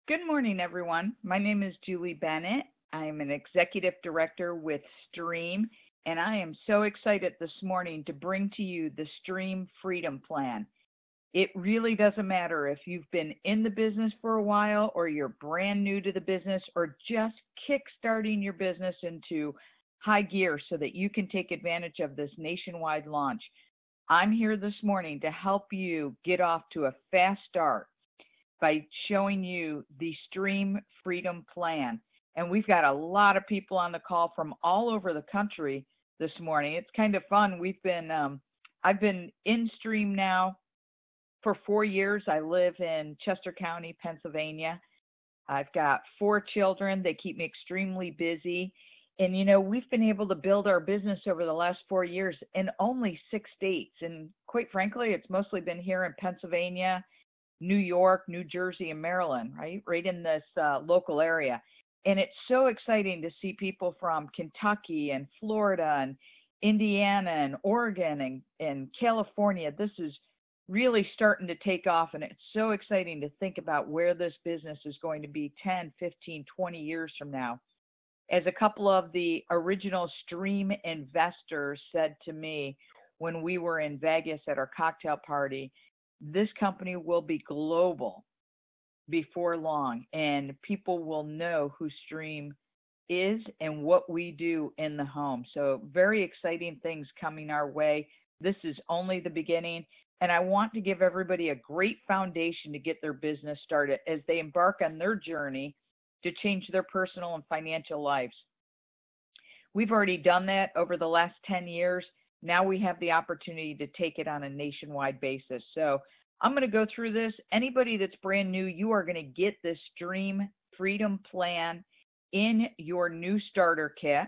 Good morning, everyone. My name is Julie Bennett. I am an executive director with Stream, and I am so excited this morning to bring to you the Stream Freedom Plan. It really doesn't matter if you've been in the business for a while or you're brand new to the business or just kickstarting your business into high gear so that you can take advantage of this nationwide launch. I'm here this morning to help you get off to a fast start by showing you the Stream Freedom Plan. And we've got a lot of people on the call from all over the country this morning. It's kind of fun. I've been in Stream now for 4 years. I live in Chester County, Pennsylvania. I've got 4 children. They keep me extremely busy. And, we've been able to build our business over the last 4 years in only 6 states. And quite frankly, it's mostly been here in Pennsylvania, New York, New Jersey, and Maryland, right in this local area. And it's so exciting to see people from Kentucky and Florida and Indiana and Oregon and California. This is really starting to take off, and it's so exciting to think about where this business is going to be 10, 15, 20 years from now. As a couple of the original Stream investors said to me when we were in Vegas at our cocktail party, this company will be global before long, and people will know who Stream is and what we do in the home. So very exciting things coming our way. This is only the beginning, and I want to give everybody a great foundation to get their business started as they embark on their journey to change their personal and financial lives. We've already done that over the last 10 years. Now we have the opportunity to take it on a nationwide basis. So I'm going to go through this. Anybody that's brand new, you are going to get this Stream Freedom Plan in your new starter kit,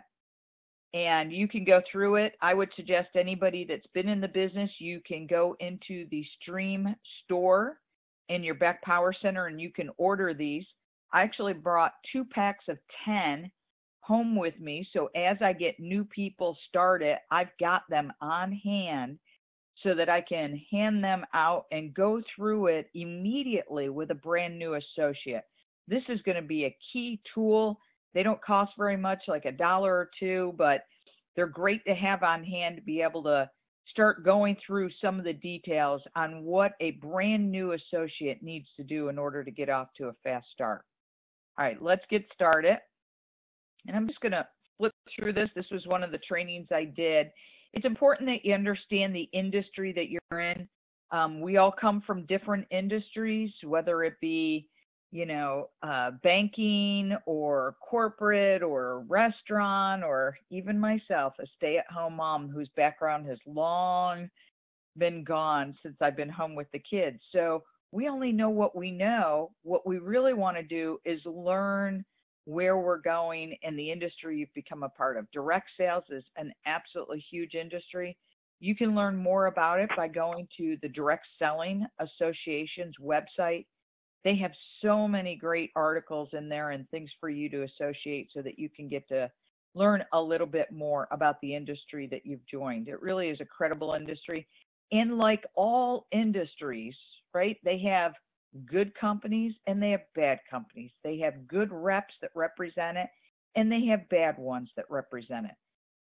and you can go through it. I would suggest anybody that's been in the business, you can go into the Stream store in your Beck Power Center and you can order these. I actually brought 2 packs of 10 home with me. So as I get new people started, I've got them on hand so that I can hand them out and go through it immediately with a brand new associate. This is going to be a key tool. They don't cost very much, like $1 or $2, but they're great to have on hand to be able to start going through some of the details on what a brand new associate needs to do in order to get off to a fast start. All right, let's get started. And I'm just going to flip through this. This was one of the trainings I did. It's important that you understand the industry that you're in. We all come from different industries, whether it be, banking or corporate or restaurant, or even myself, a stay-at-home mom whose background has long been gone since I've been home with the kids. So we only know what we know. What we really want to do is learn where we're going in the industry you've become a part of. Direct sales is an absolutely huge industry. You can learn more about it by going to the Direct Selling Association's website. They have so many great articles in there and things for you to associate so that you can get to learn a little bit more about the industry that you've joined. It really is a credible industry. And like all industries, right, they have good companies and they have bad companies. They have good reps that represent it and they have bad ones that represent it.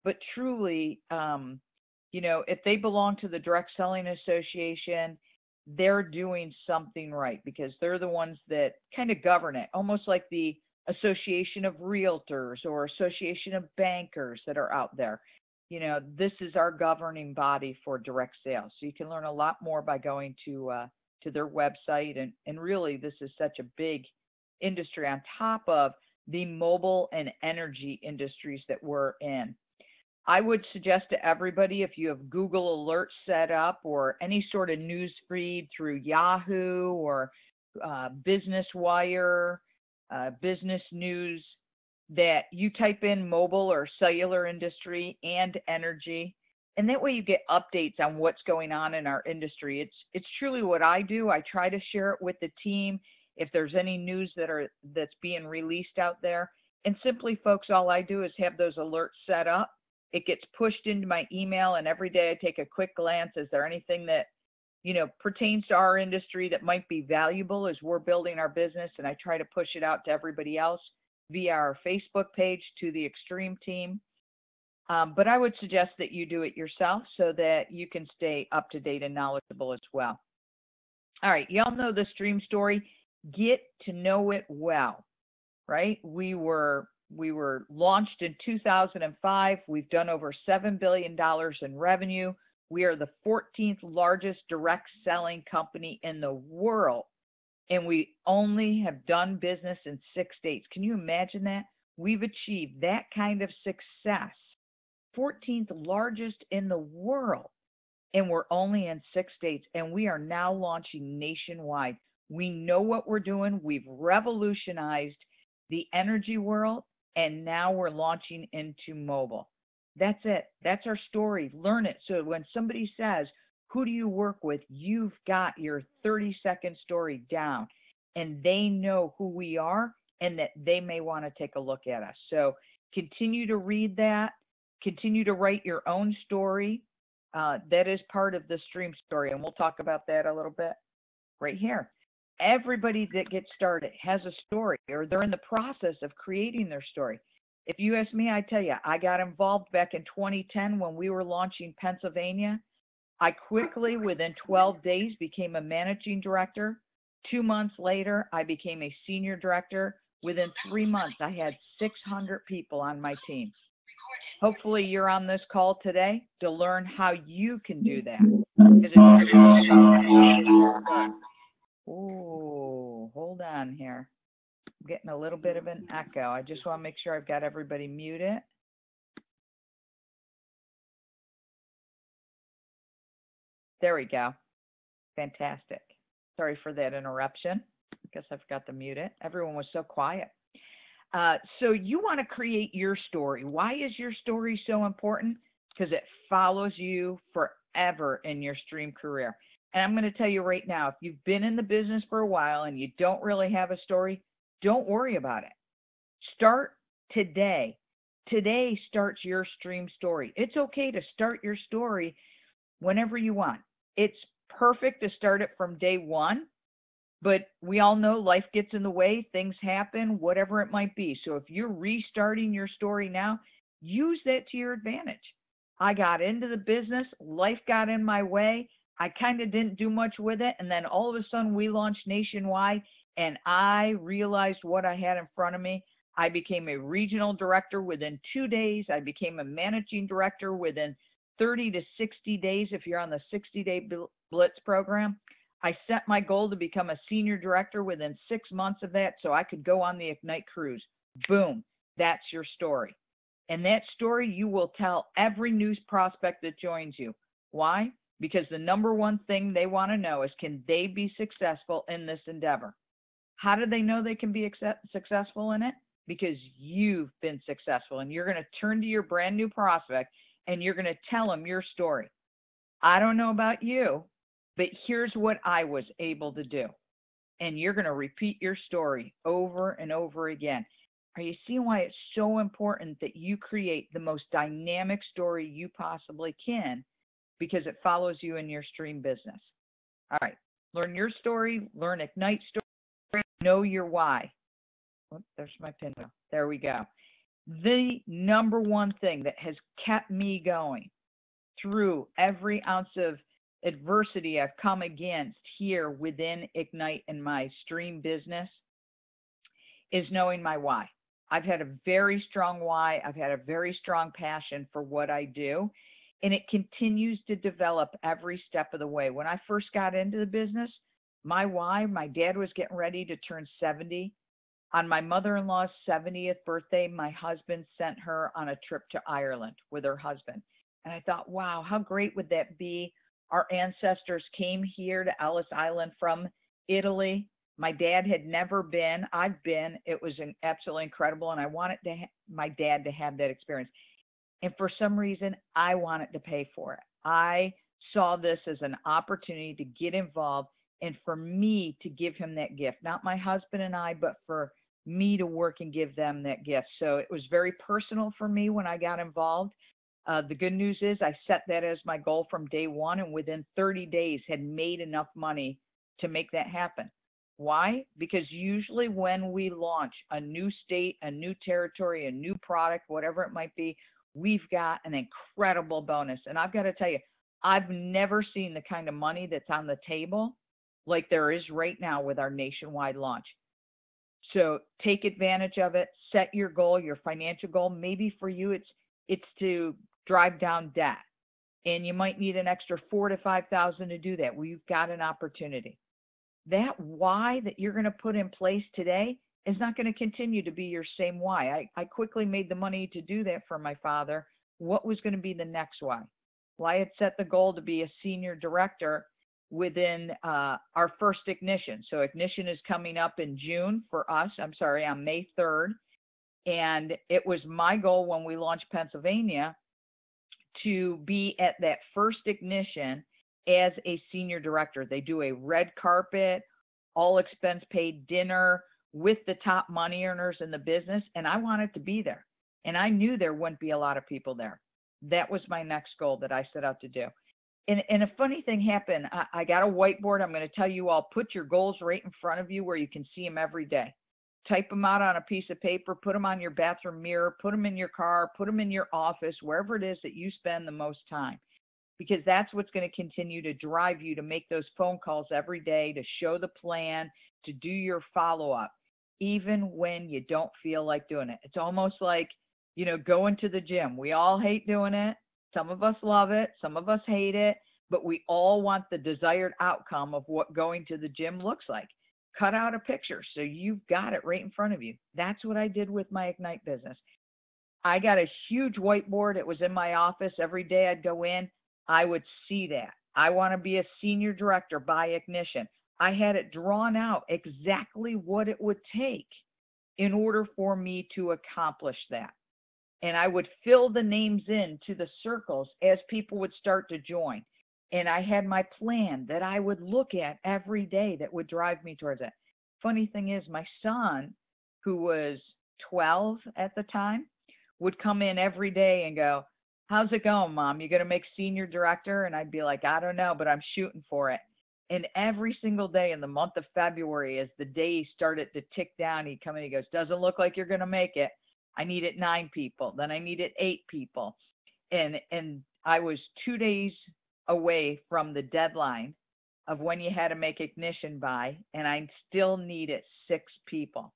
But truly, if they belong to the Direct Selling Association, they're doing something right because they're the ones that kind of govern it, almost like the Association of Realtors or Association of Bankers that are out there. This is our governing body for direct sales. So you can learn a lot more by going to their website. And really, this is such a big industry on top of the mobile and energy industries that we're in. I would suggest to everybody, if you have Google Alerts set up or any sort of news feed through Yahoo or Business Wire, Business News, that you type in mobile or cellular industry and energy. And that way you get updates on what's going on in our industry. It's truly what I do. I try to share it with the team if there's any news that's being released out there. And simply, folks, all I do is have those alerts set up. It gets pushed into my email, and every day I take a quick glance. Is there anything that pertains to our industry that might be valuable as we're building our business, and I try to push it out to everybody else via our Facebook page to the Extreme team. But I would suggest that you do it yourself so that you can stay up to date and knowledgeable as well. All right, y'all know the Stream story. Get to know it well, right? We were launched in 2005. We've done over $7 billion in revenue. We are the 14th largest direct selling company in the world, and we only have done business in 6 states. Can you imagine that? We've achieved that kind of success, 14th largest in the world, and we're only in 6 states, and we are now launching nationwide. We know what we're doing. We've revolutionized the energy world, and now we're launching into mobile. That's it. That's our story. Learn it. So when somebody says, who do you work with? You've got your 30-second story down, and they know who we are and that they may want to take a look at us. So continue to read that. Continue to write your own story. That is part of the Stream story, and we'll talk about that a little bit right here. Everybody that gets started has a story, or they're in the process of creating their story. If you ask me, I tell you, I got involved back in 2010 when we were launching Pennsylvania. I quickly, within 12 days, became a managing director. 2 months later, I became a senior director. Within 3 months, I had 600 people on my team. Hopefully, you're on this call today to learn how you can do that. Ooh, hold on here. I'm getting a little bit of an echo. I just want to make sure I've got everybody muted. There we go. Fantastic. Sorry for that interruption. I guess I forgot to mute it. Everyone was so quiet. So you want to create your story. Why is your story so important? Because it follows you forever in your Stream career. And I'm going to tell you right now, if you've been in the business for a while and you don't really have a story, don't worry about it. Start today. Today starts your Stream story. It's okay to start your story whenever you want. It's perfect to start it from day one, but we all know life gets in the way, things happen, whatever it might be. So if you're restarting your story now, use that to your advantage. I got into the business, life got in my way, I kind of didn't do much with it, and then all of a sudden we launched nationwide, and I realized what I had in front of me. I became a regional director within 2 days. I became a managing director within 30 to 60 days if you're on the 60-day Blitz program. I set my goal to become a senior director within 6 months of that so I could go on the Ignite cruise. Boom, that's your story. And that story you will tell every news prospect that joins you. Why? Because the number one thing they want to know is, can they be successful in this endeavor? How do they know they can be successful in it? Because you've been successful, and you're going to turn to your brand new prospect and you're going to tell them your story. I don't know about you, but here's what I was able to do. And you're going to repeat your story over and over again. Are you seeing why it's so important that you create the most dynamic story you possibly can? Because it follows you in your Stream business. All right, learn your story, learn Ignite story, know your why. Oh, there's my pin. There we go. The number one thing that has kept me going through every ounce of adversity I've come against here within Ignite and my Stream business is knowing my why. I've had a very strong why. I've had a very strong passion for what I do, and it continues to develop every step of the way. When I first got into the business, my why, my dad was getting ready to turn 70. On my mother-in-law's 70th birthday, my husband sent her on a trip to Ireland with her husband. And I thought, wow, how great would that be? Our ancestors came here to Ellis Island from Italy. My dad had never been. I've been. It was absolutely incredible, and I wanted my dad to have that experience. And for some reason, I wanted to pay for it. I saw this as an opportunity to get involved and for me to give him that gift. Not my husband and I, but for me to work and give them that gift. So it was very personal for me when I got involved. The good news is I set that as my goal from day one, and within 30 days had made enough money to make that happen. Why? Because usually when we launch a new state, a new territory, a new product, whatever it might be, we've got an incredible bonus. And I've got to tell you, I've never seen the kind of money that's on the table like there is right now with our nationwide launch. So take advantage of it. Set your goal, your financial goal. Maybe for you, it's to drive down debt, and you might need an extra 4 to 5,000 to do that. Well, you've got an opportunity. That why that you're going to put in place today is not going to continue to be your same why. I quickly made the money to do that for my father. What was going to be the next why? Well, I had set the goal to be a senior director within our first ignition. So ignition is coming up in June for us. I'm sorry, on May 3rd. And it was my goal when we launched Pennsylvania to be at that first ignition as a senior director. They do a red carpet, all expense paid dinner with the top money earners in the business. And I wanted to be there. And I knew there wouldn't be a lot of people there. That was my next goal that I set out to do. And a funny thing happened. I got a whiteboard. I'm going to tell you all, put your goals right in front of you where you can see them every day. Type them out on a piece of paper, put them on your bathroom mirror, put them in your car, put them in your office, wherever it is that you spend the most time. Because that's what's going to continue to drive you to make those phone calls every day, to show the plan, to do your follow-up, even when you don't feel like doing it. It's almost like, going to the gym. We all hate doing it. Some of us love it. Some of us hate it. But we all want the desired outcome of what going to the gym looks like. Cut out a picture so you've got it right in front of you. That's what I did with my Ignite business. I got a huge whiteboard. It was in my office. Every day I'd go in, I would see that. I want to be a senior director by Ignition. I had it drawn out exactly what it would take in order for me to accomplish that. And I would fill the names in to the circles as people would start to join. And I had my plan that I would look at every day that would drive me towards it. Funny thing is, my son, who was 12 at the time, would come in every day and go, "How's it going, Mom? You going to make senior director?" And I'd be like, "I don't know, but I'm shooting for it." And every single day in the month of February, as the days started to tick down, he'd come in and he goes, "Doesn't look like you're going to make it. I needed 9 people. Then I needed 8 people." And I was 2 days away from the deadline of when you had to make ignition by, and I still needed 6 people.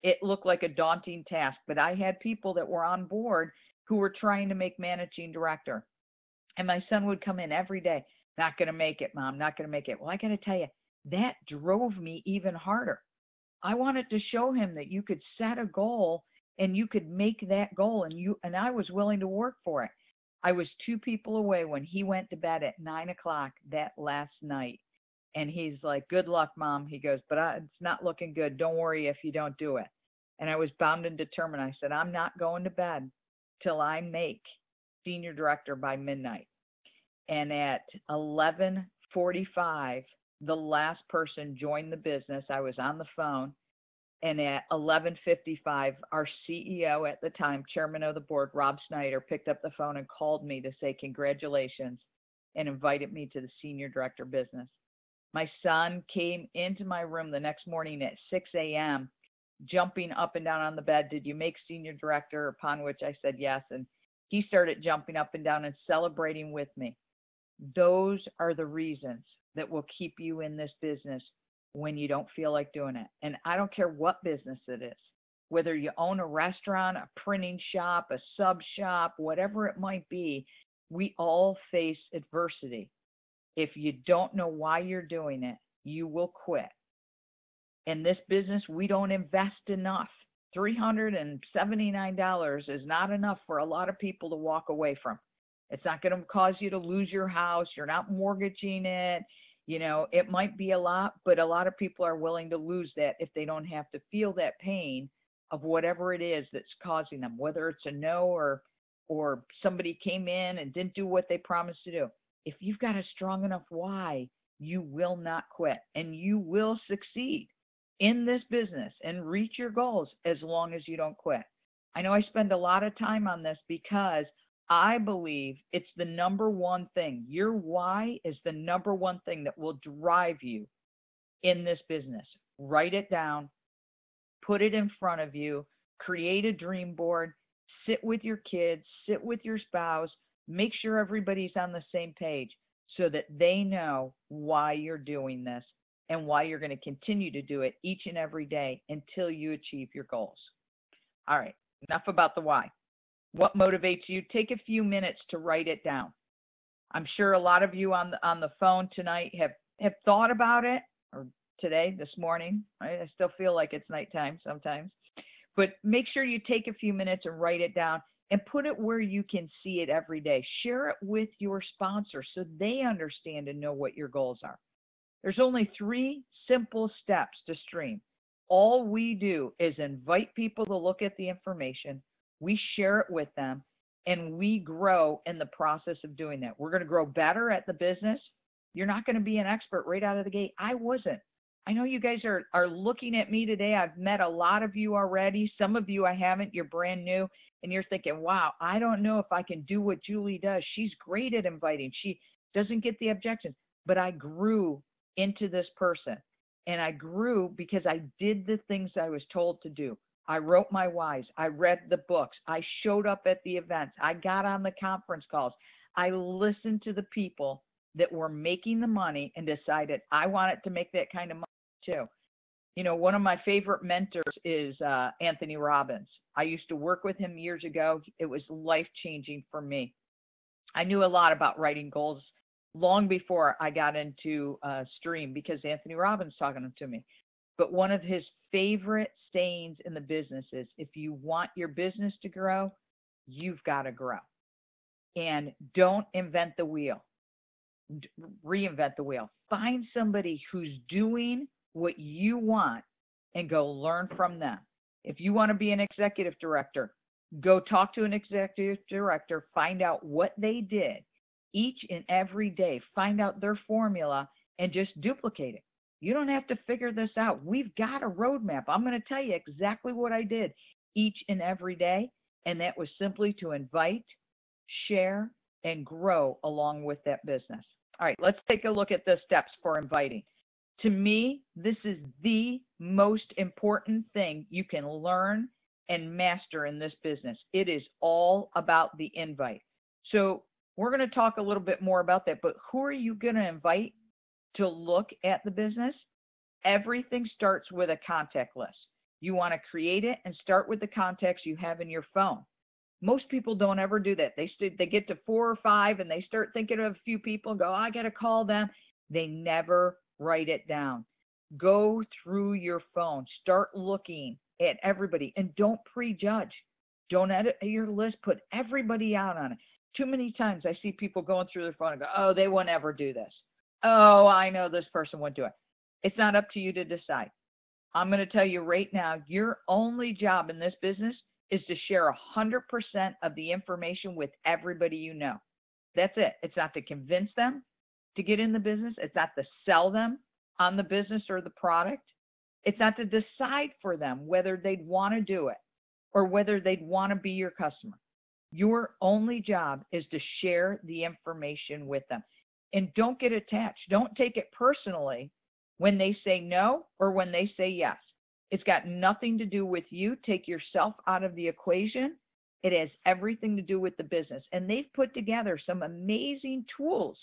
It looked like a daunting task, but I had people that were on board who were trying to make managing director. And my son would come in every day, "Not going to make it, Mom, not going to make it." Well, I got to tell you, that drove me even harder. I wanted to show him that you could set a goal and you could make that goal, and I was willing to work for it. I was 2 people away when he went to bed at 9 o'clock that last night. And he's like, "Good luck, Mom." He goes, "But it's not looking good. Don't worry if you don't do it." And I was bound and determined. I said, "I'm not going to bed till I make senior director by midnight." And at 11:45, the last person joined the business. I was on the phone. And at 11:55, our CEO at the time, chairman of the board, Rob Snyder, picked up the phone and called me to say congratulations and invited me to the senior director business. My son came into my room the next morning at 6 a.m., jumping up and down on the bed. "Did you make senior director?" Upon which I said yes. And he started jumping up and down and celebrating with me. Those are the reasons that will keep you in this business when you don't feel like doing it. And I don't care what business it is, whether you own a restaurant, a printing shop, a sub shop, whatever it might be, we all face adversity. If you don't know why you're doing it, you will quit. In this business, we don't invest enough. $379 is not enough for a lot of people to walk away from. It's not going to cause you to lose your house. You're not mortgaging it. It might be a lot, but a lot of people are willing to lose that if they don't have to feel that pain of whatever it is that's causing them, whether it's a no or somebody came in and didn't do what they promised to do. If you've got a strong enough why, you will not quit and you will succeed in this business and reach your goals as long as you don't quit. I know I spend a lot of time on this because I believe it's the number one thing. Your why is the number one thing that will drive you in this business. Write it down, put it in front of you, create a dream board, sit with your kids, sit with your spouse, make sure everybody's on the same page so that they know why you're doing this and why you're going to continue to do it each and every day until you achieve your goals. All right, enough about the why. What motivates you? Take a few minutes to write it down. I'm sure a lot of you on the phone tonight have thought about it, or today, this morning. Right? I still feel like it's nighttime sometimes. But make sure you take a few minutes and write it down and put it where you can see it every day. Share it with your sponsor so they understand and know what your goals are. There's only 3 simple steps to Stream. All we do is invite people to look at the information, we share it with them, and we grow in the process of doing that. We're going to grow better at the business. You're not going to be an expert right out of the gate. I wasn't. I know you guys are looking at me today. I've met a lot of you already. Some of you I haven't. You're brand new, and you're thinking, wow, I don't know if I can do what Julie does. She's great at inviting. She doesn't get the objections. But I grew into this person, and I grew because I did the things I was told to do. I wrote my whys. I read the books. I showed up at the events. I got on the conference calls. I listened to the people that were making the money and decided I wanted to make that kind of money too. You know, one of my favorite mentors is Anthony Robbins. I used to work with him years ago. It was life-changing for me. I knew a lot about writing goals long before I got into Stream because Anthony Robbins talking to me. But one of his favorite sayings in the business is, if you want your business to grow, you've got to grow. And don't invent the wheel. Reinvent the wheel. Find somebody who's doing what you want and go learn from them. If you want to be an executive director, go talk to an executive director, find out what they did each and every day, find out their formula, and just duplicate it. You don't have to figure this out. We've got a roadmap. I'm going to tell you exactly what I did each and every day, and that was simply to invite, share, and grow along with that business. All right, let's take a look at the steps for inviting. To me, this is the most important thing you can learn and master in this business. It is all about the invite. So we're going to talk a little bit more about that, but who are you going to invite to look at the business? Everything starts with a contact list. You want to create it and start with the contacts you have in your phone. Most people don't ever do that. They get to 4 or 5 and they start thinking of a few people and go, I got to call them. They never write it down. Go through your phone. Start looking at everybody and don't prejudge. Don't edit your list. Put everybody out on it. Too many times I see people going through their phone and go, oh, they won't ever do this. Oh, I know this person won't do it. It's not up to you to decide. I'm going to tell you right now, your only job in this business is to share 100% of the information with everybody you know. That's it. It's not to convince them to get in the business. It's not to sell them on the business or the product. It's not to decide for them whether they'd want to do it or whether they'd want to be your customer. Your only job is to share the information with them. And don't get attached. Don't take it personally when they say no or when they say yes. It's got nothing to do with you. Take yourself out of the equation. It has everything to do with the business. And they've put together some amazing tools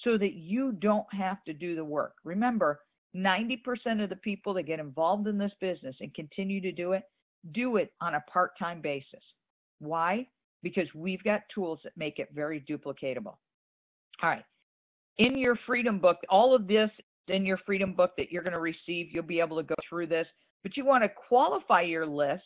so that you don't have to do the work. Remember, 90% of the people that get involved in this business and continue to do it on a part-time basis. Why? Because we've got tools that make it very duplicatable. All right. In your Freedom Book, all of this in your Freedom Book that you're going to receive, you'll be able to go through this. But you want to qualify your list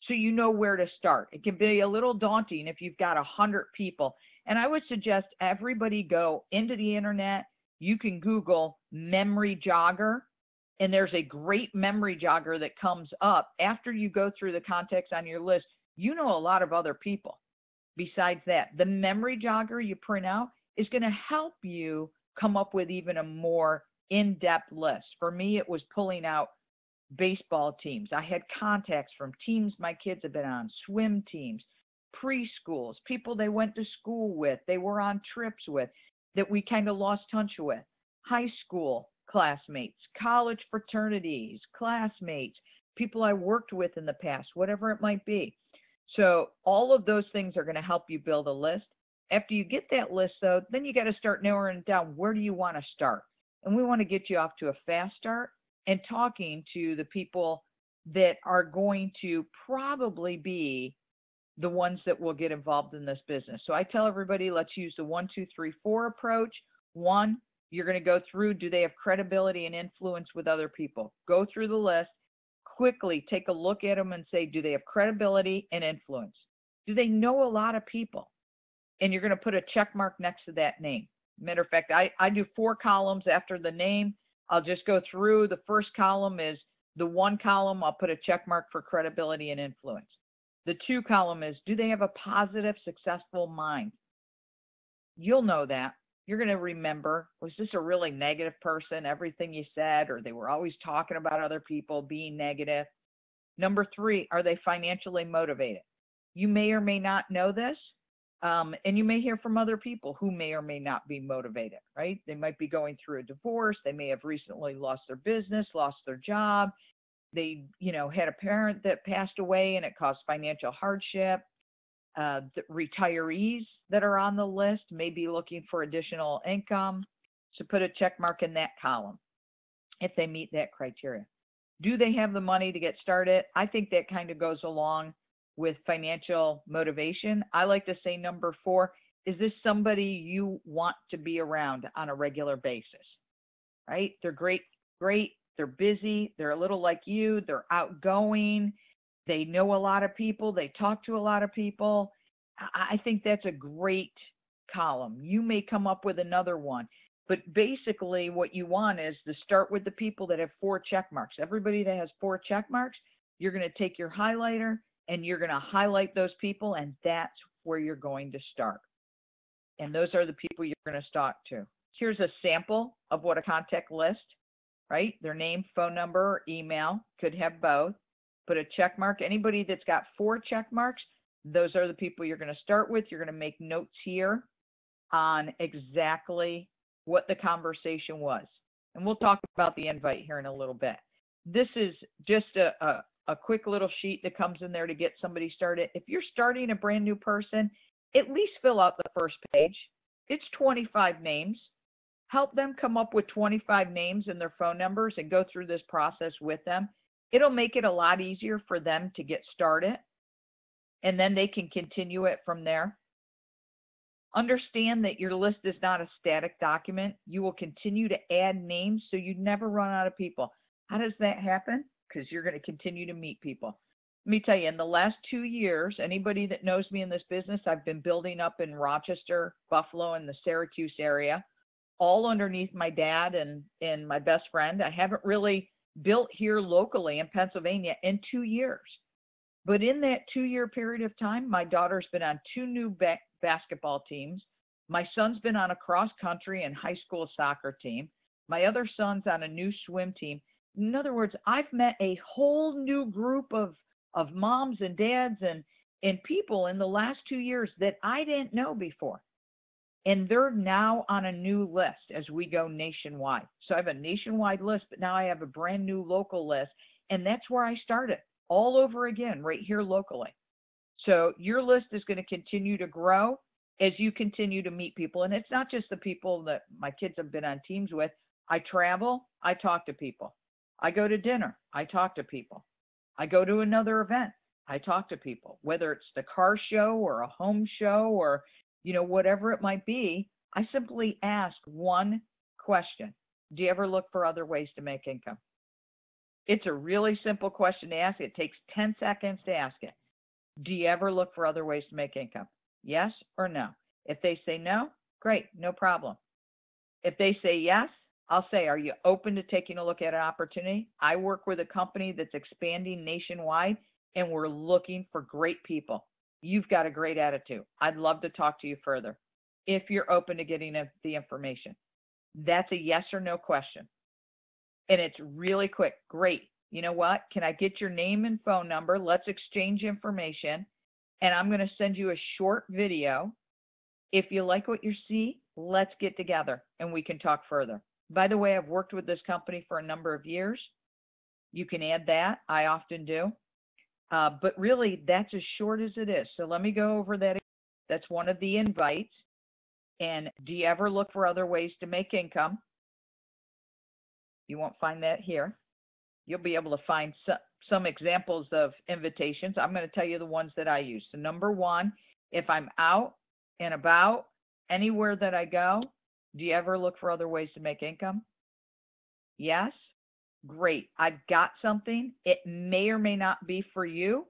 so you know where to start. It can be a little daunting if you've got 100 people. And I would suggest everybody go into the internet. You can Google memory jogger, and there's a great memory jogger that comes up after you go through the contacts on your list. You know a lot of other people. Besides that, the memory jogger you print out is going to help you come up with even a more in-depth list. For me, it was pulling out baseball teams. I had contacts from teams my kids have been on, swim teams, preschools, people they went to school with, they were on trips with, that we kind of lost touch with, high school classmates, college fraternities, classmates, people I worked with in the past, whatever it might be. So all of those things are going to help you build a list. After you get that list, though, then you got to start narrowing it down. Where do you want to start? And we want to get you off to a fast start and talking to the people that are going to probably be the ones that will get involved in this business. So I tell everybody, let's use the 1, 2, 3, 4 approach. 1, you're going to go through, do they have credibility and influence with other people? Go through the list, quickly take a look at them and say, do they have credibility and influence? Do they know a lot of people? And you're going to put a check mark next to that name. Matter of fact, I do 4 columns after the name. I'll just go through. The first column is the 1 column. I'll put a check mark for credibility and influence. The 2 column is, do they have a positive, successful mind? You'll know that. You're going to remember, was this a really negative person, everything you said, or they were always talking about other people, being negative? Number 3, are they financially motivated? You may or may not know this, and you may hear from other people who may or may not be motivated, right? They might be going through a divorce. They may have recently lost their business, lost their job. They, had a parent that passed away and it caused financial hardship. The retirees that are on the list may be looking for additional income. So put a check mark in that column if they meet that criteria. Do they have the money to get started? I think that kind of goes along with financial motivation. I like to say number 4, is this somebody you want to be around on a regular basis, right? They're great, they're busy, they're a little like you, they're outgoing, they know a lot of people, they talk to a lot of people. I think that's a great column. You may come up with another one, but basically what you want is to start with the people that have 4 check marks. Everybody that has 4 check marks, you're going to take your highlighter and you're going to highlight those people, and that's where you're going to start. And those are the people you're going to talk to. Here's a sample of what a contact list, right? Their name, phone number, or email, could have both. Put a check mark. Anybody that's got 4 check marks, those are the people you're going to start with. You're going to make notes here on exactly what the conversation was. And we'll talk about the invite here in a little bit. This is just a quick little sheet that comes in there to get somebody started. If you're starting a brand new person, at least fill out the first page. It's 25 names. Help them come up with 25 names and their phone numbers and go through this process with them. It'll make it a lot easier for them to get started, and then they can continue it from there. Understand that your list is not a static document. You will continue to add names so you never run out of people. How does that happen? Because you're going to continue to meet people. Let me tell you, in the last 2 years, anybody that knows me in this business, I've been building up in Rochester, Buffalo, and the Syracuse area, all underneath my dad and my best friend. I haven't really built here locally in Pennsylvania in 2 years. But in that 2-year period of time, my daughter's been on 2 new basketball teams. My son's been on a cross country and high school soccer team. My other son's on a new swim team. In other words, I've met a whole new group of moms and dads and people in the last 2 years that I didn't know before. And they're now on a new list as we go nationwide. So I have a nationwide list, but now I have a brand new local list. And that's where I started, all over again, right here locally. So your list is going to continue to grow as you continue to meet people. And it's not just the people that my kids have been on teams with. I travel, I talk to people. I go to dinner, I talk to people. I go to another event, I talk to people. Whether it's the car show or a home show or whatever it might be, I simply ask one question. Do you ever look for other ways to make income? It's a really simple question to ask. It takes 10 seconds to ask it. Do you ever look for other ways to make income? Yes or no? If they say no, great, no problem. If they say yes, I'll say, are you open to taking a look at an opportunity? I work with a company that's expanding nationwide, and we're looking for great people. You've got a great attitude. I'd love to talk to you further if you're open to getting the information. That's a yes or no question. And it's really quick. Great. You know what? Can I get your name and phone number? Let's exchange information. and I'm going to send you a short video. If you like what you see, let's get together and we can talk further. By the way, I've worked with this company for a number of years. You can add that. I often do. But really, that's as short as it is. So let me go over that. That's one of the invites. And do you ever look for other ways to make income? You won't find that here. You'll be able to find some examples of invitations. I'm going to tell you the ones that I use. So number one, if I'm out and about, anywhere that I go, do you ever look for other ways to make income? Yes? Great. I've got something. It may or may not be for you,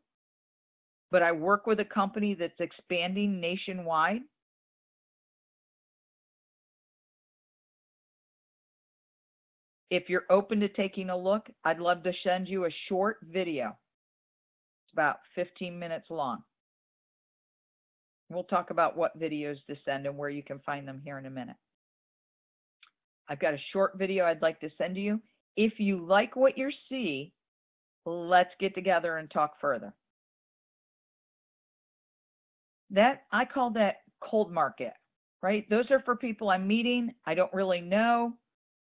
but I work with a company that's expanding nationwide. If you're open to taking a look, I'd love to send you a short video. It's about 15 minutes long. We'll talk about what videos to send and where you can find them here in a minute. I've got a short video I'd like to send to you. If you like what you see, let's get together and talk further. That, I call that cold market, right? Those are for people I'm meeting. I don't really know,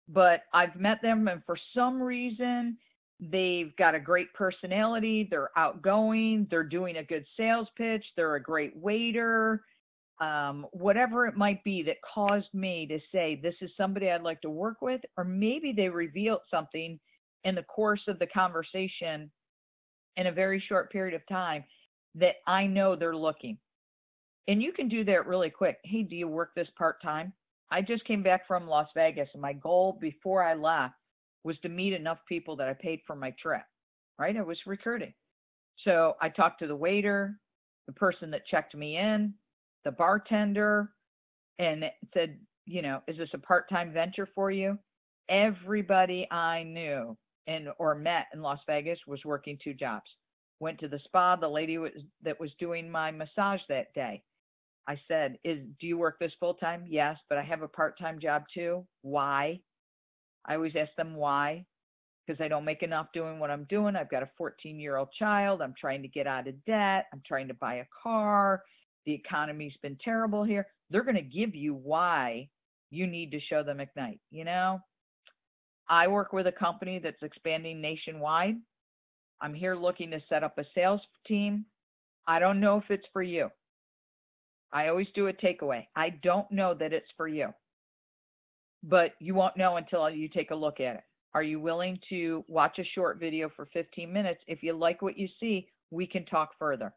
but I've met them, and for some reason, they've got a great personality, they're outgoing, they're doing a good sales pitch, they're a great waiter, whatever it might be that caused me to say, this is somebody I'd like to work with, or maybe they revealed something in the course of the conversation in a very short period of time that I know they're looking. And you can do that really quick. Hey, do you work this part-time? I just came back from Las Vegas, and my goal before I left was to meet enough people that I paid for my trip, right? I was recruiting. So I talked to the waiter, the person that checked me in, the bartender, and said, you know, is this a part-time venture for you? Everybody I knew or met in Las Vegas was working 2 jobs. Went to the spa, the lady that was doing my massage that day. I said, do you work this full-time? Yes, but I have a part-time job too. Why? I always ask them why, because I don't make enough doing what I'm doing. I've got a 14-year-old child. I'm trying to get out of debt. I'm trying to buy a car. The economy's been terrible here. They're going to give you why you need to show them Ignite. You know, I work with a company that's expanding nationwide. I'm here looking to set up a sales team. I don't know if it's for you. I always do a takeaway. I don't know that it's for you, but you won't know until you take a look at it. Are you willing to watch a short video for 15 minutes? If you like what you see, we can talk further.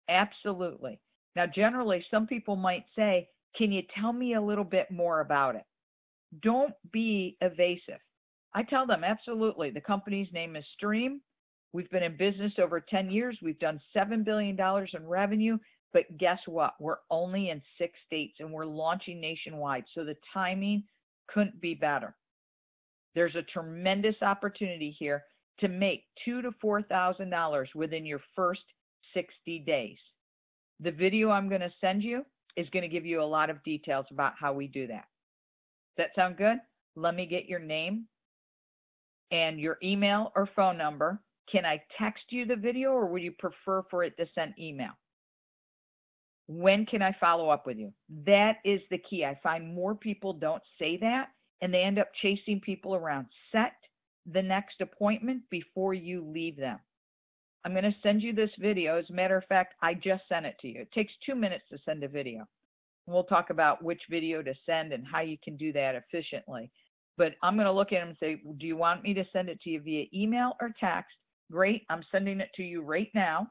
Absolutely. Now, generally, some people might say, can you tell me a little bit more about it? Don't be evasive. I tell them, absolutely. The company's name is Stream. We've been in business over 10 years. We've done $7 billion in revenue. But guess what? We're only in 6 states, and we're launching nationwide. So the timing couldn't be better. There's a tremendous opportunity here to make $2,000 to $4,000 within your first 60 days. The video I'm going to send you is going to give you a lot of details about how we do that. Does that sound good? Let me get your name and your email or phone number. Can I text you the video, or would you prefer for it to send email? When can I follow up with you? That is the key. I find more people don't say that, and they end up chasing people around. Set the next appointment before you leave them. I'm going to send you this video. As a matter of fact, I just sent it to you. It takes 2 minutes to send a video. We'll talk about which video to send and how you can do that efficiently. But I'm going to look at them and say, do you want me to send it to you via email or text? Great. I'm sending it to you right now.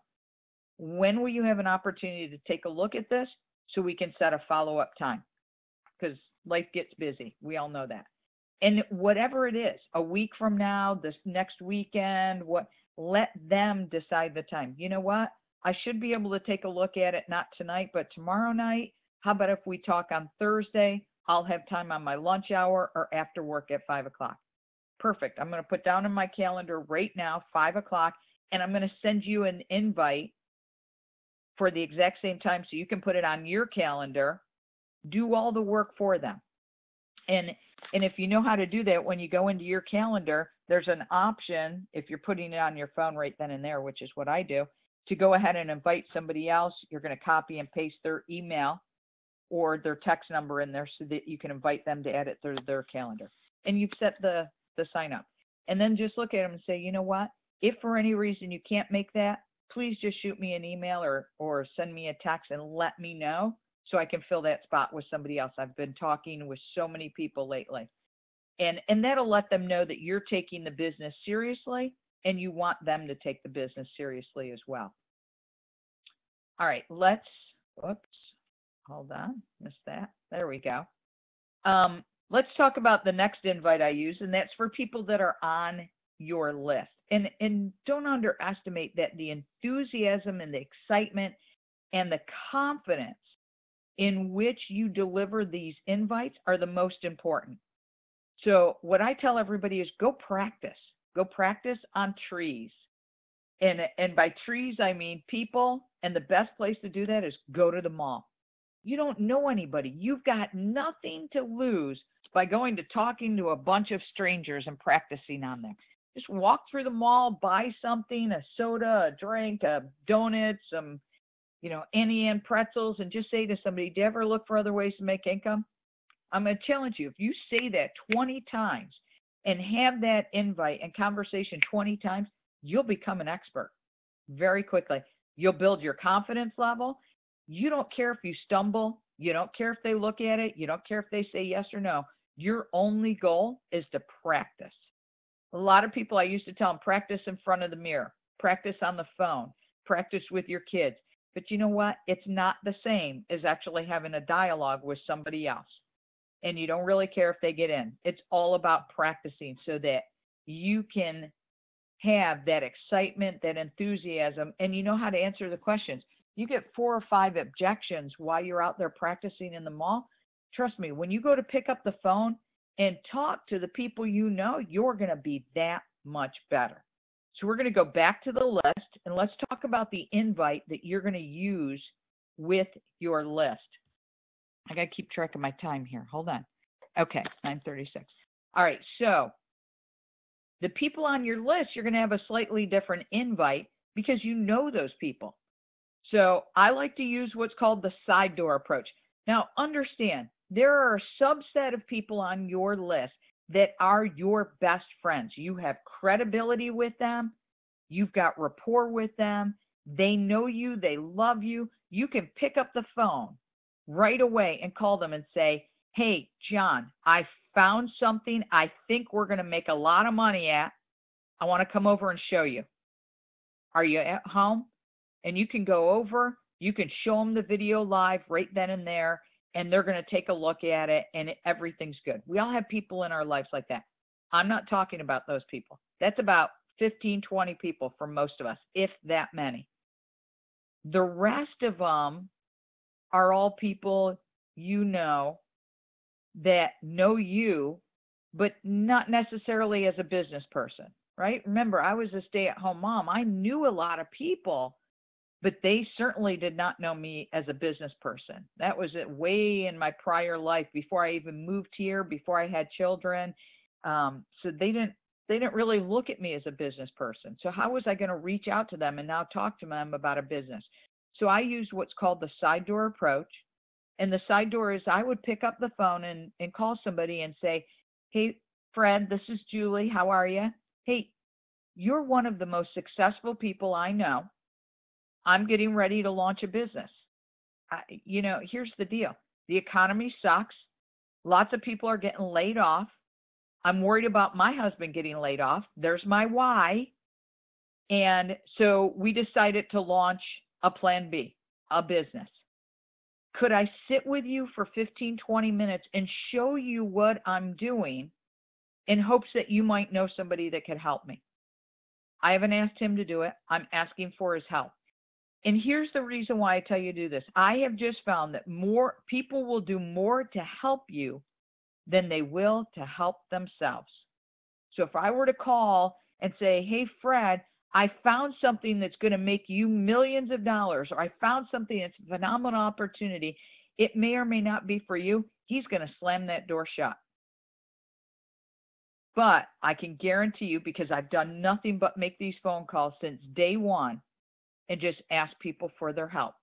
When will you have an opportunity to take a look at this so we can set a follow-up time? Because life gets busy. We all know that. And whatever it is, a week from now, this next weekend, let them decide the time. You know what? I should be able to take a look at it, not tonight, but tomorrow night. How about if we talk on Thursday? I'll have time on my lunch hour or after work at 5 o'clock. Perfect. I'm going to put down in my calendar right now, 5 o'clock, and I'm going to send you an invite for the exact same time so you can put it on your calendar. Do all the work for them. And if you know how to do that, when you go into your calendar, there's an option, if you're putting it on your phone right then and there, which is what I do, to go ahead and invite somebody else, you're going to copy and paste their email or their text number in there so that you can invite them to add it to their calendar. And you've set the sign up. And then just look at them and say, you know what? If for any reason you can't make that, please just shoot me an email or send me a text and let me know so I can fill that spot with somebody else. I've been talking with so many people lately. And that'll let them know that you're taking the business seriously and you want them to take the business seriously as well. All right, whoops, hold on, missed that. There we go. Let's talk about the next invite I use, and that's for people that are on your list. And don't underestimate that the enthusiasm and the excitement and the confidence in which you deliver these invites are the most important. So what I tell everybody is go practice. Go practice on trees. And by trees, I mean people. And the best place to do that is go to the mall. You don't know anybody. You've got nothing to lose by going to talking to a bunch of strangers and practicing on them. Just walk through the mall, buy something, a soda, a drink, a donut, some, Annie Ann pretzels, and just say to somebody, do you ever look for other ways to make income? I'm going to challenge you. If you say that 20 times and have that invite and conversation 20 times, you'll become an expert very quickly. You'll build your confidence level. You don't care if you stumble. You don't care if they look at it. You don't care if they say yes or no. Your only goal is to practice. A lot of people, I used to tell them, practice in front of the mirror, practice on the phone, practice with your kids. But you know what? It's not the same as actually having a dialogue with somebody else. And you don't really care if they get in. It's all about practicing so that you can have that excitement, that enthusiasm, and you know how to answer the questions. You get 4 or 5 objections while you're out there practicing in the mall. Trust me, when you go to pick up the phone and talk to the people you know, you're going to be that much better. So we're going to go back to the list, and let's talk about the invite that you're going to use with your list. I got to keep track of my time here. Hold on. Okay, 9:36. All right, so the people on your list, you're going to have a slightly different invite because you know those people. So I like to use what's called the side door approach. Now, understand, there are a subset of people on your list that are your best friends. You have credibility with them. You've got rapport with them. They know you. They love you. You can pick up the phone right away and call them and say, hey, John, I found something I think we're going to make a lot of money at. I want to come over and show you. Are you at home? And you can go over, you can show them the video live right then and there, and they're going to take a look at it, and everything's good. We all have people in our lives like that. I'm not talking about those people. That's about 15, 20 people for most of us, if that many. The rest of them are all people you know that know you, but not necessarily as a business person, right? Remember, I was a stay-at-home mom. I knew a lot of people, but they certainly did not know me as a business person. That was way in my prior life, before I even moved here, before I had children. So they didn't really look at me as a business person. So how was I going to reach out to them and now talk to them about a business? So I used what's called the side door approach. And the side door is I would pick up the phone and call somebody and say, hey, Fred, this is Julie. How are you? Hey, you're one of the most successful people I know. I'm getting ready to launch a business. Here's the deal. The economy sucks. Lots of people are getting laid off. I'm worried about my husband getting laid off. There's my why. And so we decided to launch a plan B, a business. Could I sit with you for 15, 20 minutes and show you what I'm doing in hopes that you might know somebody that could help me? I haven't asked him to do it. I'm asking for his help. And here's the reason why I tell you to do this. I have just found that more people will do more to help you than they will to help themselves. So if I were to call and say, hey, Fred, I found something that's going to make you millions of dollars, or I found something that's a phenomenal opportunity, it may or may not be for you. He's going to slam that door shut. But I can guarantee you, because I've done nothing but make these phone calls since day one, and just ask people for their help.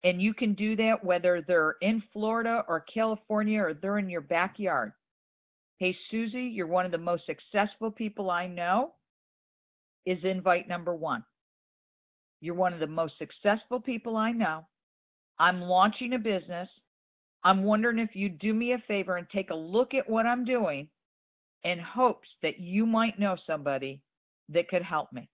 And you can do that whether they're in Florida or California or they're in your backyard. Hey, Susie, you're one of the most successful people I know, is invite number one. You're one of the most successful people I know. I'm launching a business. I'm wondering if you'd do me a favor and take a look at what I'm doing in hopes that you might know somebody that could help me.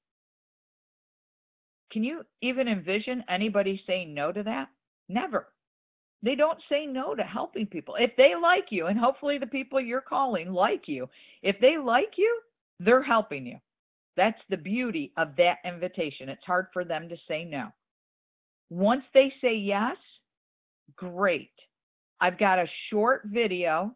Can you even envision anybody saying no to that? Never. They don't say no to helping people. If they like you, and hopefully the people you're calling like you, if they like you, they're helping you. That's the beauty of that invitation. It's hard for them to say no. Once they say yes, great. I've got a short video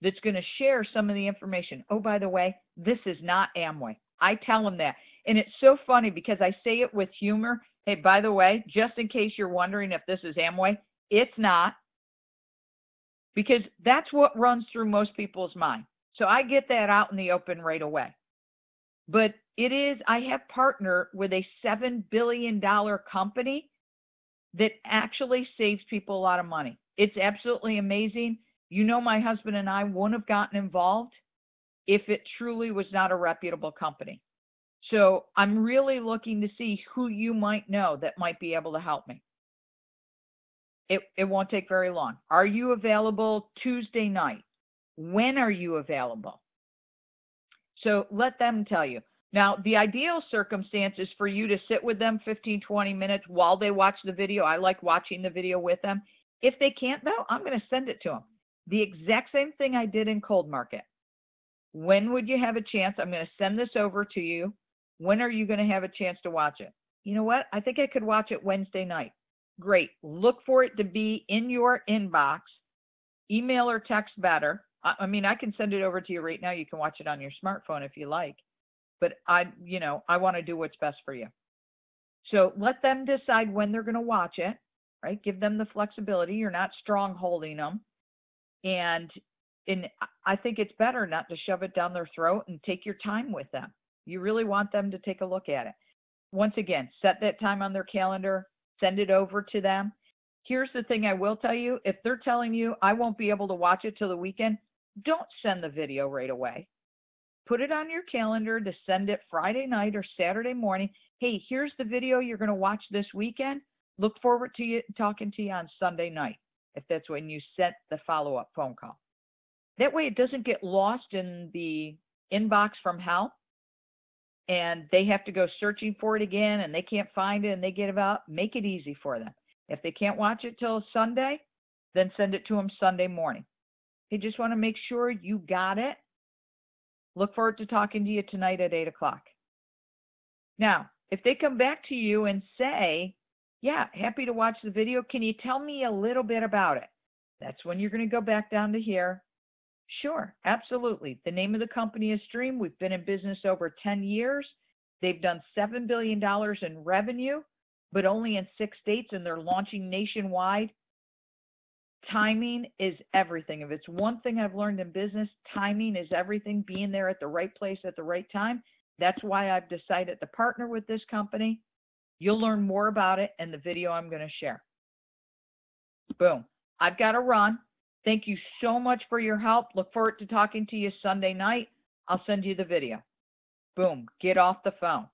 that's going to share some of the information. Oh, by the way, this is not Amway. I tell them that. And it's so funny because I say it with humor. Hey, by the way, just in case you're wondering if this is Amway, it's not. Because that's what runs through most people's mind. So I get that out in the open right away. But it is, I have partnered with a $7 billion company that actually saves people a lot of money. It's absolutely amazing. You know, my husband and I wouldn't have gotten involved if it truly was not a reputable company. So I'm really looking to see who you might know that might be able to help me. It won't take very long. Are you available Tuesday night? When are you available? So let them tell you. Now, the ideal circumstance is for you to sit with them 15, 20 minutes while they watch the video. I like watching the video with them. If they can't, though, I'm going to send it to them. The exact same thing I did in Cold Market. When would you have a chance? I'm going to send this over to you. When are you going to have a chance to watch it? You know what? I think I could watch it Wednesday night. Great. Look for it to be in your inbox. Email or text better. I mean, I can send it over to you right now. You can watch it on your smartphone if you like. But I want to do what's best for you. So let them decide when they're going to watch it, right? Give them the flexibility. You're not strong holding them. And I think it's better not to shove it down their throat and take your time with them. You really want them to take a look at it. Once again, set that time on their calendar, send it over to them. Here's the thing I will tell you. If they're telling you, I won't be able to watch it till the weekend, don't send the video right away. Put it on your calendar to send it Friday night or Saturday morning. Hey, here's the video you're going to watch this weekend. Look forward to you talking to you on Sunday night, if that's when you set the follow-up phone call. That way it doesn't get lost in the inbox from hell, and they have to go searching for it again, and they can't find it, and they give up. Make it easy for them. If they can't watch it till Sunday, then send it to them Sunday morning. You just want to make sure you got it. Look forward to talking to you tonight at 8 o'clock. Now, if they come back to you and say, yeah, happy to watch the video, can you tell me a little bit about it? That's when you're going to go back down to here. Sure, absolutely. The name of the company is Stream. We've been in business over 10 years. They've done $7 billion in revenue, but only in 6 states, and they're launching nationwide. Timing is everything. If it's one thing I've learned in business, timing is everything, being there at the right place at the right time. That's why I've decided to partner with this company. You'll learn more about it in the video I'm going to share. Boom. I've got to run. Thank you so much for your help. Look forward to talking to you Sunday night. I'll send you the video. Boom. Get off the phone.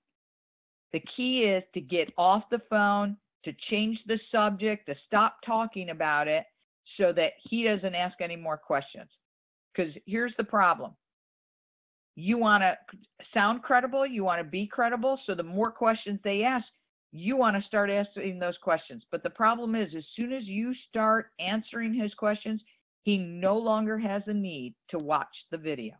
The key is to get off the phone, to change the subject, to stop talking about it, so that he doesn't ask any more questions. Because here's the problem. You want to sound credible. You want to be credible. So the more questions they ask, you want to start asking those questions. But the problem is, as soon as you start answering his questions, he no longer has a need to watch the video.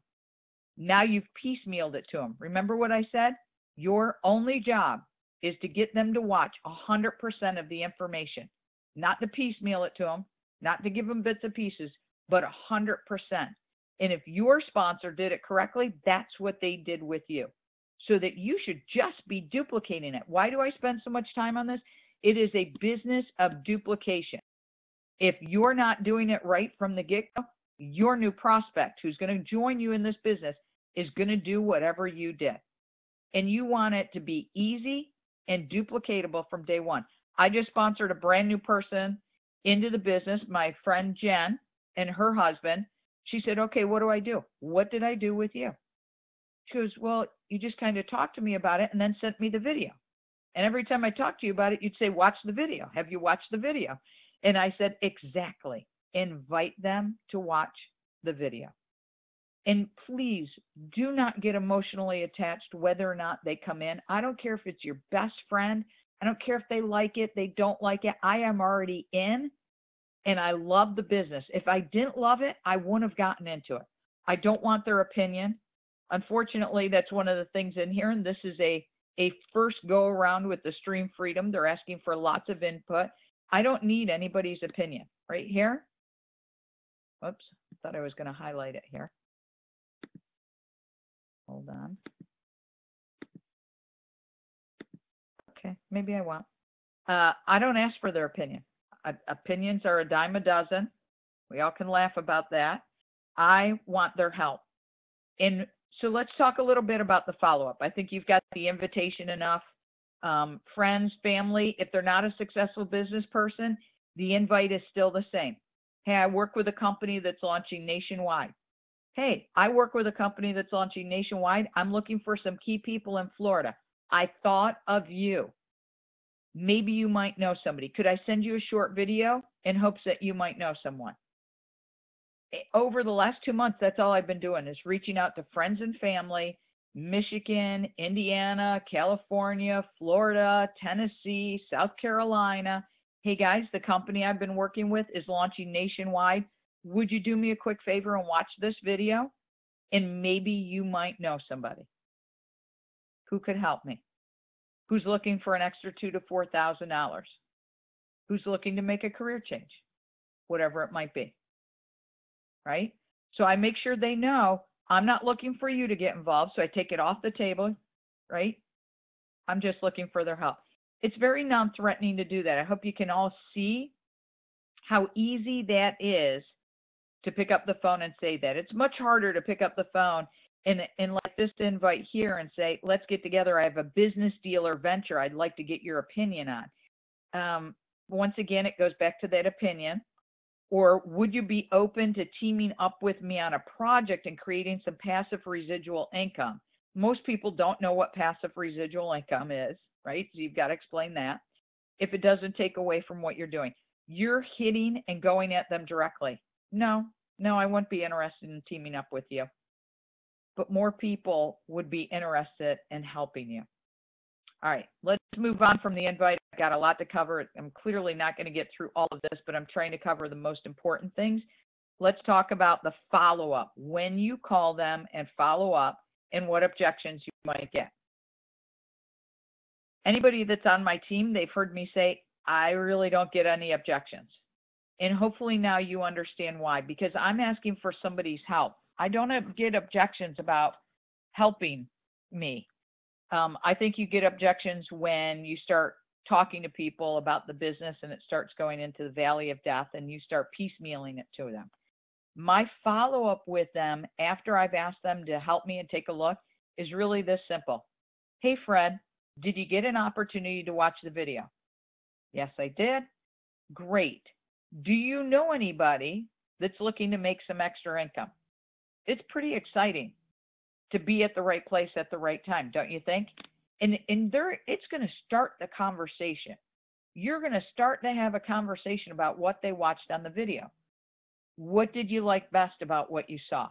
Now you've piecemealed it to him. Remember what I said? Your only job is to get them to watch 100% of the information, not to piecemeal it to them, not to give them bits and pieces, but 100%. And if your sponsor did it correctly, that's what they did with you. So that you should just be duplicating it. Why do I spend so much time on this? It is a business of duplication. If you're not doing it right from the get-go, your new prospect who's going to join you in this business is going to do whatever you did. And you want it to be easy and duplicatable from day one. I just sponsored a brand new person into the business, my friend Jen and her husband. She said, okay, what do I do? What did I do with you? She goes, well, you just kind of talked to me about it and then sent me the video. And every time I talked to you about it, you'd say, watch the video. Have you watched the video? And I said, exactly. Invite them to watch the video. And please do not get emotionally attached whether or not they come in. I don't care if it's your best friend. I don't care if they like it, they don't like it. I am already in and I love the business. If I didn't love it, I wouldn't have gotten into it. I don't want their opinion. Unfortunately, that's one of the things in here. And this is a first go around with the Stream Freedom. They're asking for lots of input. I don't need anybody's opinion. Right here. Oops, I thought I was going to highlight it here. Hold on. Okay, maybe I won't. I don't ask for their opinion. Opinions are a dime a dozen. We all can laugh about that. I want their help. And so let's talk a little bit about the follow-up. I think you've got the invitation enough. Friends, family, if they're not a successful business person, the invite is still the same. Hey, I work with a company that's launching nationwide. Hey, I work with a company that's launching nationwide. I'm looking for some key people in Florida. I thought of you. Maybe you might know somebody. Could I send you a short video in hopes that you might know someone? Over the last 2 months, that's all I've been doing is reaching out to friends and family, Michigan, Indiana, California, Florida, Tennessee, South Carolina. Hey guys, the company I've been working with is launching nationwide. Would you do me a quick favor and watch this video? And maybe you might know somebody who could help me, who's looking for an extra $2,000 to $4,000, who's looking to make a career change, whatever it might be, right? So I make sure they know I'm not looking for you to get involved, so I take it off the table, right? I'm just looking for their help. It's very non-threatening to do that. I hope you can all see how easy that is to pick up the phone and say that. It's much harder to pick up the phone and like this invite here and say, let's get together. I have a business deal or venture I'd like to get your opinion on. Once again, it goes back to that opinion. Or would you be open to teaming up with me on a project and creating some passive residual income? Most people don't know what passive residual income is, right? So you've got to explain that. If it doesn't take away from what you're doing, you're hitting and going at them directly. No, I wouldn't be interested in teaming up with you. But more people would be interested in helping you. All right, let's move on from the invite. I've got a lot to cover. I'm clearly not going to get through all of this, but I'm trying to cover the most important things. Let's talk about the follow-up, when you call them and follow up and what objections you might get. Anybody that's on my team, they've heard me say, I really don't get any objections. And hopefully now you understand why, because I'm asking for somebody's help. I don't get objections about helping me. I think you get objections when you start talking to people about the business and it starts going into the valley of death and you start piecemealing it to them. My follow-up with them after I've asked them to help me and take a look is really this simple. Hey, Fred, did you get an opportunity to watch the video? Yes, I did. Great. Do you know anybody that's looking to make some extra income? It's pretty exciting to be at the right place at the right time, don't you think? And it's going to start the conversation. You're going to start to have a conversation about what they watched on the video. What did you like best about what you saw?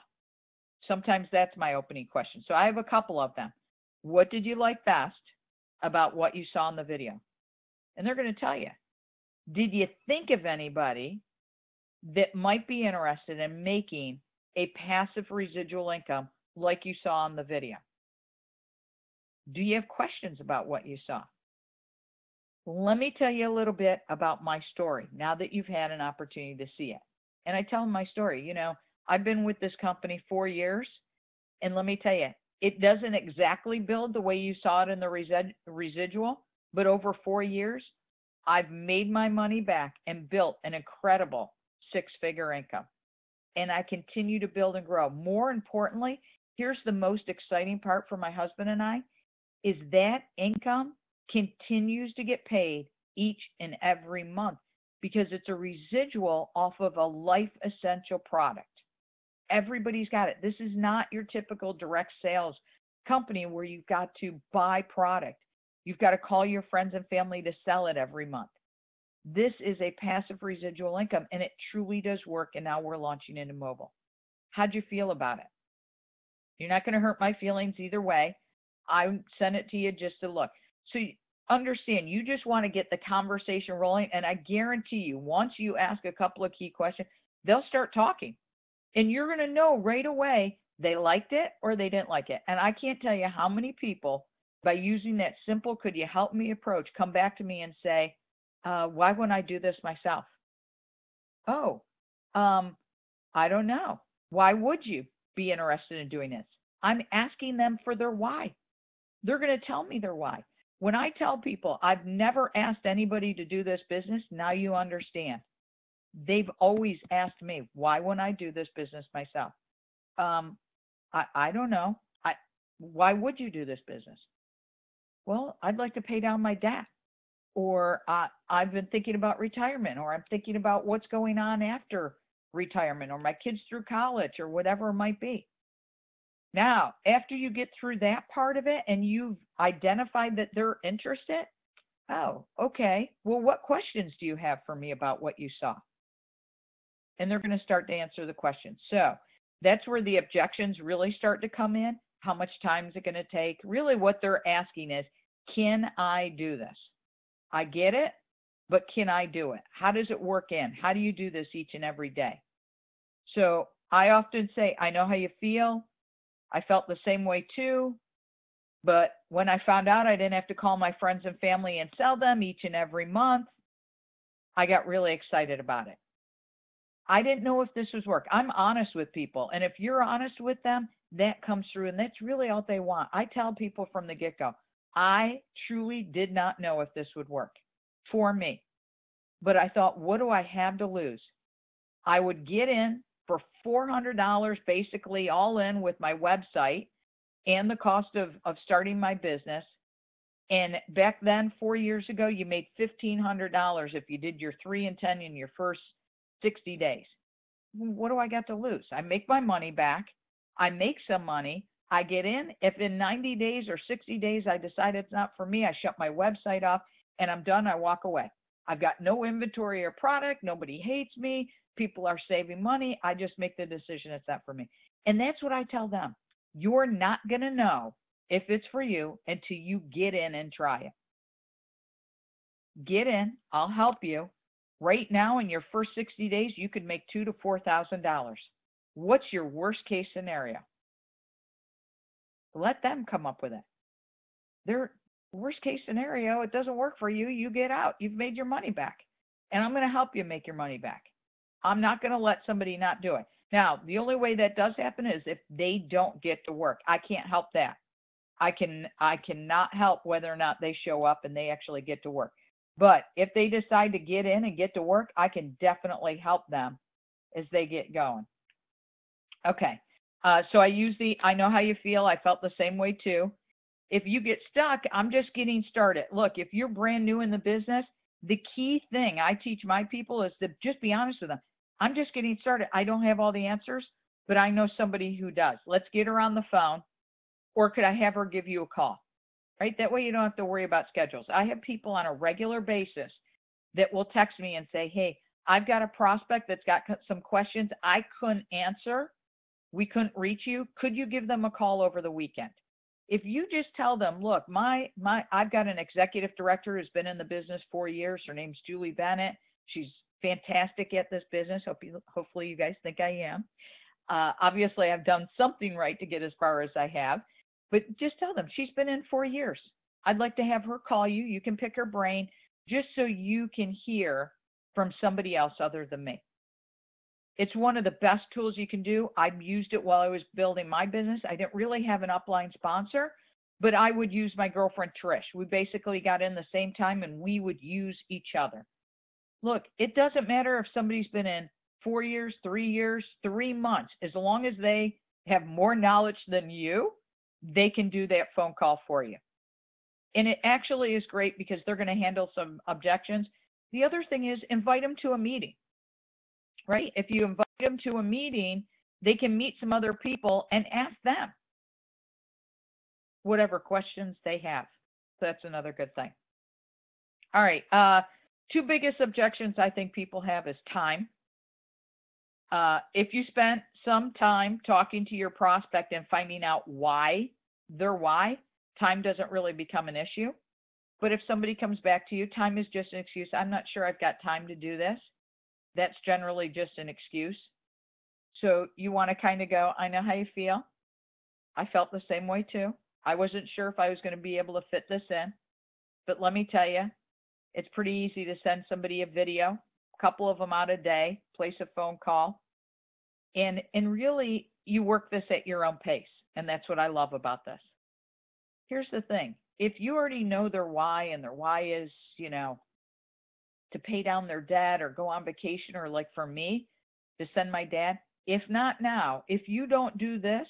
Sometimes that's my opening question. So I have a couple of them. What did you like best about what you saw in the video? And they're going to tell you. Did you think of anybody that might be interested in making a passive residual income like you saw in the video? Do you have questions about what you saw? Let me tell you a little bit about my story now that you've had an opportunity to see it. And I tell them my story. You know, I've been with this company 4 years, and let me tell you, it doesn't exactly build the way you saw it in the residual, but over 4 years, I've made my money back and built an incredible six-figure income. And I continue to build and grow. More importantly, here's the most exciting part for my husband and I, is that income continues to get paid each and every month because it's a residual off of a life essential product. Everybody's got it. This is not your typical direct sales company where you've got to buy product. You've got to call your friends and family to sell it every month. This is a passive residual income, and it truly does work, and now we're launching into mobile. How'd you feel about it? You're not going to hurt my feelings either way. I sent it to you just to look. So understand, you just want to get the conversation rolling, and I guarantee you, once you ask a couple of key questions, they'll start talking. And you're going to know right away they liked it or they didn't like it. And I can't tell you how many people, by using that simple, could you help me approach, come back to me and say, why wouldn't I do this myself? Oh, I don't know. Why would you be interested in doing this? I'm asking them for their why. They're going to tell me their why. When I tell people I've never asked anybody to do this business, now you understand. They've always asked me, why wouldn't I do this business myself? I don't know. Why would you do this business? Well, I'd like to pay down my debt. Or I've been thinking about retirement, or I'm thinking about what's going on after retirement, or my kids through college, or whatever it might be. Now, after you get through that part of it and you've identified that they're interested, oh, okay, well, what questions do you have for me about what you saw? And they're going to start to answer the questions. So that's where the objections really start to come in. How much time is it going to take? Really what they're asking is, can I do this? I get it, but can I do it? How does it work in? How do you do this each and every day? So I often say, I know how you feel. I felt the same way too. But when I found out I didn't have to call my friends and family and sell them each and every month, I got really excited about it. I didn't know if this was work. I'm honest with people. And if you're honest with them, that comes through. And that's really all they want. I tell people from the get-go, I truly did not know if this would work for me. But I thought, what do I have to lose? I would get in for $400 basically all in with my website and the cost of starting my business. And back then, 4 years ago, you made $1,500 if you did your 3 and 10 in your first 60 days. What do I got to lose? I make my money back. I make some money. I get in. If in 90 days or 60 days I decide it's not for me, I shut my website off and I'm done. I walk away. I've got no inventory or product. Nobody hates me. People are saving money. I just make the decision it's not for me. And that's what I tell them. You're not going to know if it's for you until you get in and try it. Get in. I'll help you. Right now, in your first 60 days, you could make $2,000 to $4,000. What's your worst case scenario? Let them come up with it. Their worst case scenario, it doesn't work for you. You get out. You've made your money back. And I'm going to help you make your money back. I'm not going to let somebody not do it. Now, the only way that does happen is if they don't get to work. I can't help that. I cannot help whether or not they show up and they actually get to work. But if they decide to get in and get to work, I can definitely help them as they get going. Okay. So I know how you feel. I felt the same way too. If you get stuck, I'm just getting started. Look, if you're brand new in the business, the key thing I teach my people is to just be honest with them. I'm just getting started. I don't have all the answers, but I know somebody who does. Let's get her on the phone, or could I have her give you a call? Right? That way you don't have to worry about schedules. I have people on a regular basis that will text me and say, hey, I've got a prospect that's got some questions I couldn't answer. We couldn't reach you. Could you give them a call over the weekend? If you just tell them, look, I've got an executive director who's been in the business 4 years. Her name's Julie Bennett. She's fantastic at this business. Hopefully you guys think I am. Obviously, I've done something right to get as far as I have. But just tell them, she's been in 4 years. I'd like to have her call you. You can pick her brain just so you can hear from somebody else other than me. It's one of the best tools you can do. I've used it while I was building my business. I didn't really have an upline sponsor, but I would use my girlfriend, Trish. We basically got in the same time and we would use each other. Look, it doesn't matter if somebody's been in 4 years, 3 years, 3 months. As long as they have more knowledge than you, they can do that phone call for you. And it actually is great because they're going to handle some objections. The other thing is invite them to a meeting, right? If you invite them to a meeting, they can meet some other people and ask them whatever questions they have. So that's another good thing. All right. Two biggest objections I think people have is time. If you spent some time talking to your prospect and finding out their why, time doesn't really become an issue. But if somebody comes back to you, time is just an excuse. I'm not sure I've got time to do this. That's generally just an excuse. So you want to kind of go, I know how you feel. I felt the same way too. I wasn't sure if I was going to be able to fit this in. But let me tell you, it's pretty easy to send somebody a video, a couple of them out a day, place a phone call. And really, you work this at your own pace. And that's what I love about this. Here's the thing. If you already know their why, and their why is, to pay down their debt or go on vacation, or like for me, to send my dad, if not now, if you don't do this,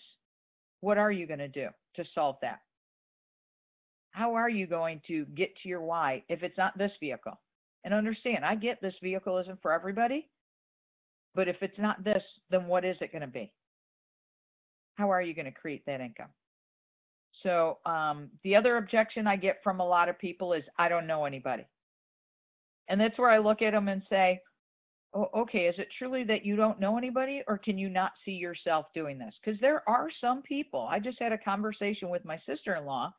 what are you going to do to solve that? How are you going to get to your why if it's not this vehicle? And understand, I get this vehicle isn't for everybody, but if it's not this, then what is it going to be? How are you going to create that income? So the other objection I get from a lot of people is, I don't know anybody. And that's where I look at them and say, oh, okay, is it truly that you don't know anybody, or can you not see yourself doing this? Because there are some people. I just had a conversation with my sister-in-law,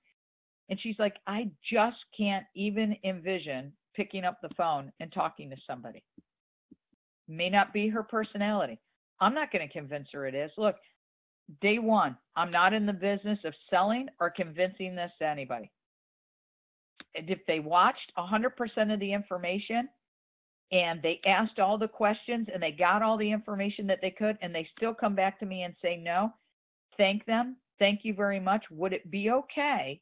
and she's like, I just can't even envision picking up the phone and talking to somebody. May not be her personality. I'm not going to convince her it is. Look, day one, I'm not in the business of selling or convincing this to anybody. And if they watched 100% of the information and they asked all the questions and they got all the information that they could, and they still come back to me and say no, thank them. Thank you very much. Would it be okay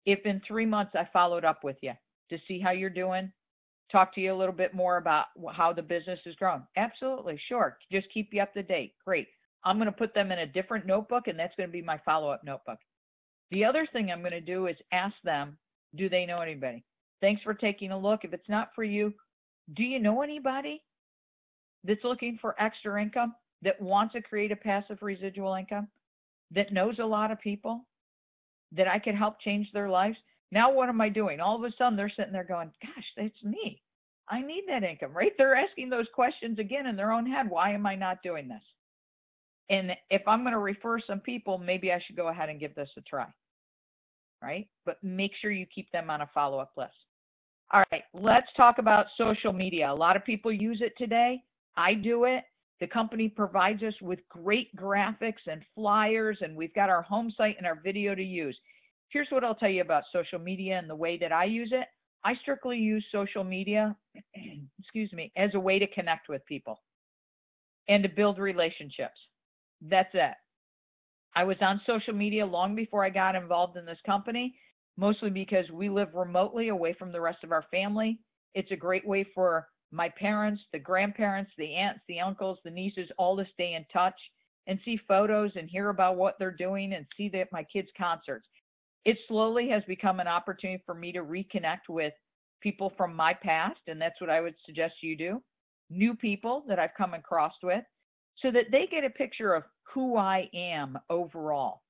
if in 3 months I followed up with you to see how you're doing? Talk to you a little bit more about how the business is growing. Absolutely. Sure. Just keep you up to date. Great. I'm going to put them in a different notebook, and that's going to be my follow-up notebook. The other thing I'm going to do is ask them, do they know anybody? Thanks for taking a look. If it's not for you, do you know anybody that's looking for extra income, that wants to create a passive residual income, that knows a lot of people, that I could help change their lives? Now what am I doing? All of a sudden they're sitting there going, gosh, that's me. I need that income, right? They're asking those questions again in their own head. Why am I not doing this? And if I'm going to refer some people, maybe I should go ahead and give this a try, right? But make sure you keep them on a follow-up list. All right, let's talk about social media. A lot of people use it today. I do it. The company provides us with great graphics and flyers, and we've got our home site and our video to use. Here's what I'll tell you about social media and the way that I use it. I strictly use social media, as a way to connect with people and to build relationships. That's it. I was on social media long before I got involved in this company, mostly because we live remotely away from the rest of our family. It's a great way for my parents, the grandparents, the aunts, the uncles, the nieces, all to stay in touch and see photos and hear about what they're doing and see that my kids' concerts. It slowly has become an opportunity for me to reconnect with people from my past, and that's what I would suggest you do. New people that I've come across with, so that they get a picture of who I am overall.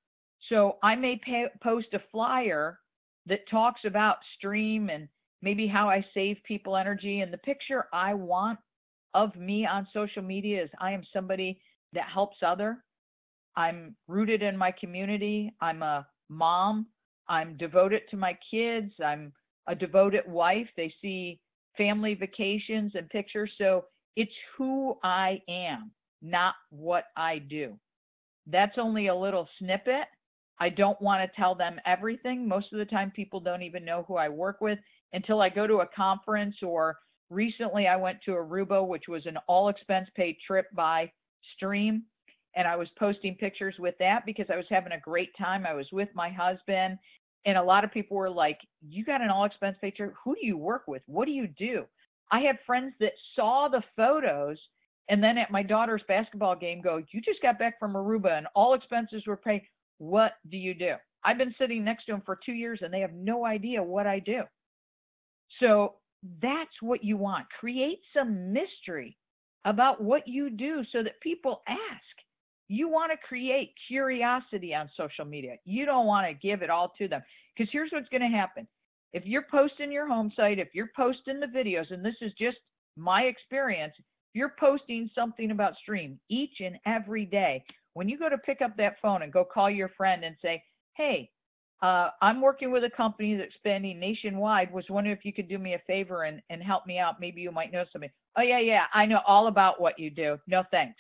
So I may post a flyer that talks about Stream and maybe how I save people energy. And the picture I want of me on social media is I am somebody that helps others. I'm rooted in my community. I'm a mom. I'm devoted to my kids. I'm a devoted wife. They see family vacations and pictures. So it's who I am, not what I do. That's only a little snippet. I don't want to tell them everything. Most of the time, people don't even know who I work with until I go to a conference, or recently I went to Aruba, which was an all-expense-paid trip by Stream, and I was posting pictures with that because I was having a great time. I was with my husband, and a lot of people were like, you got an all-expense-paid trip? Who do you work with? What do you do? I had friends that saw the photos and then at my daughter's basketball game go, you just got back from Aruba and all expenses were paid. What do you do? I've been sitting next to them for 2 years and they have no idea what I do. So that's what you want. Create some mystery about what you do so that people ask. You want to create curiosity on social media. You don't want to give it all to them. Because here's what's going to happen. If you're posting your home site, if you're posting the videos, and this is just my experience, if you're posting something about Stream each and every day, when you go to pick up that phone and go call your friend and say, hey, I'm working with a company that's expanding nationwide. Was wondering if you could do me a favor and help me out. Maybe you might know something. Oh, yeah, I know all about what you do. No, thanks.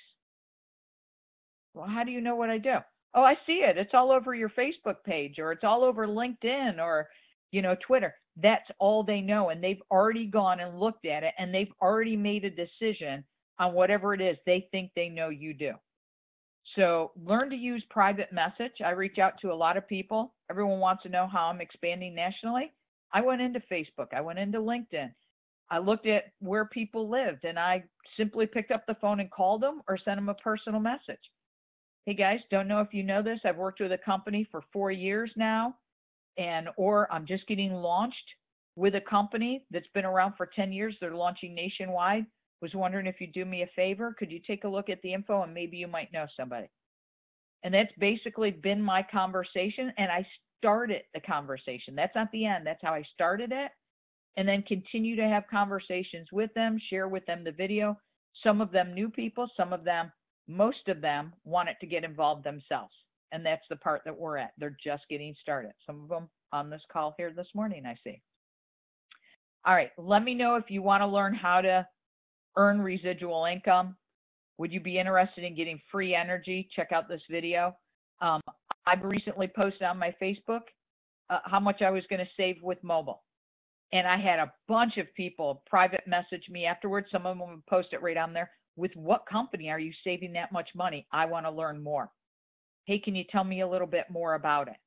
Well, how do you know what I do? Oh, I see it. It's all over your Facebook page, or it's all over LinkedIn, or, Twitter. That's all they know. And they've already gone and looked at it, and they've already made a decision on whatever it is they think they know you do. So learn to use private message. I reach out to a lot of people. Everyone wants to know how I'm expanding nationally. I went into Facebook. I went into LinkedIn. I looked at where people lived, and I simply picked up the phone and called them or sent them a personal message. Hey guys, don't know if you know this. I've worked with a company for 4 years now, or I'm just getting launched with a company that's been around for 10 years. They're launching nationwide. Was wondering if you'd do me a favor. Could you take a look at the info and maybe you might know somebody? And that's basically been my conversation, and I started the conversation. That's not the end. That's how I started it. And then continue to have conversations with them, share with them the video. Some of them new people, most of them wanted to get involved themselves. And that's the part that we're at. They're just getting started. Some of them on this call here this morning, I see. All right, let me know if you want to learn how to earn residual income. Would you be interested in getting free energy? Check out this video. I've recently posted on my Facebook how much I was going to save with mobile. And I had a bunch of people private message me afterwards. Some of them would post it right on there. With what company are you saving that much money? I want to learn more. Hey, can you tell me a little bit more about it?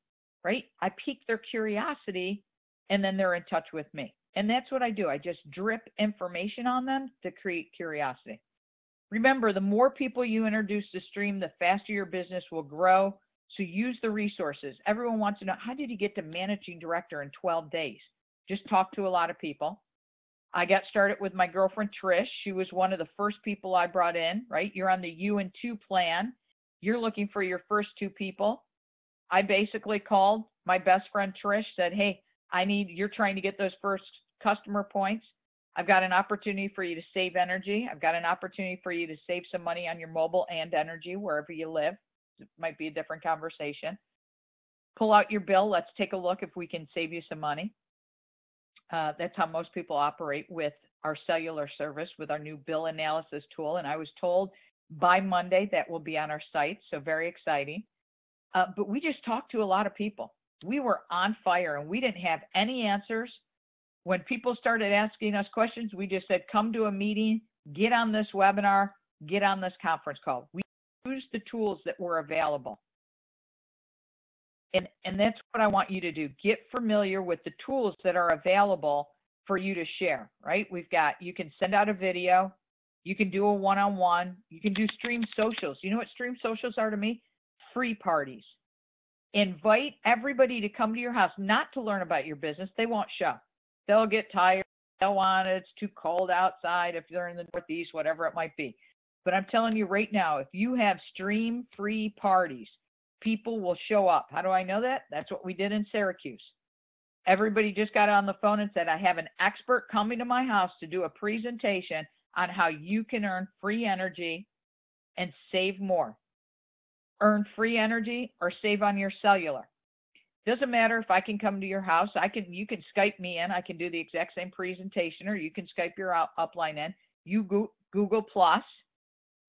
Right? I pique their curiosity, and then they're in touch with me. And that's what I do. I just drip information on them to create curiosity. Remember, the more people you introduce to Stream, the faster your business will grow. So use the resources. Everyone wants to know, how did you get to managing director in 12 days? Just talk to a lot of people. I got started with my girlfriend, Trish. She was one of the first people I brought in, right? You're on the U and 2 plan. You're looking for your first 2 people. I basically called my best friend, Trish, said, hey, you're trying to get those first customer points. I've got an opportunity for you to save energy. I've got an opportunity for you to save some money on your mobile and energy wherever you live. It might be a different conversation. Pull out your bill. Let's take a look if we can save you some money. That's how most people operate with our cellular service, with our new bill analysis tool. And I was told by Monday that will be on our site, so very exciting. But we just talked to a lot of people. We were on fire, and we didn't have any answers. When people started asking us questions, we just said, come to a meeting, get on this webinar, get on this conference call. We used the tools that were available. And that's what I want you to do. Get familiar with the tools that are available for you to share, right? You can send out a video. You can do a one-on-one. You can do Stream socials. You know what Stream socials are to me? Free parties. Invite everybody to come to your house, not to learn about your business. They won't show. They'll get tired. They'll want it. It's too cold outside if they're in the Northeast, whatever it might be. But I'm telling you right now, if you have Stream free parties, people will show up. How do I know that? That's what we did in Syracuse. Everybody just got on the phone and said, I have an expert coming to my house to do a presentation on how you can earn free energy and save more. Earn free energy or save on your cellular. Doesn't matter if I can come to your house. You can Skype me in. I can do the exact same presentation, or you can Skype your upline in. You Google Plus.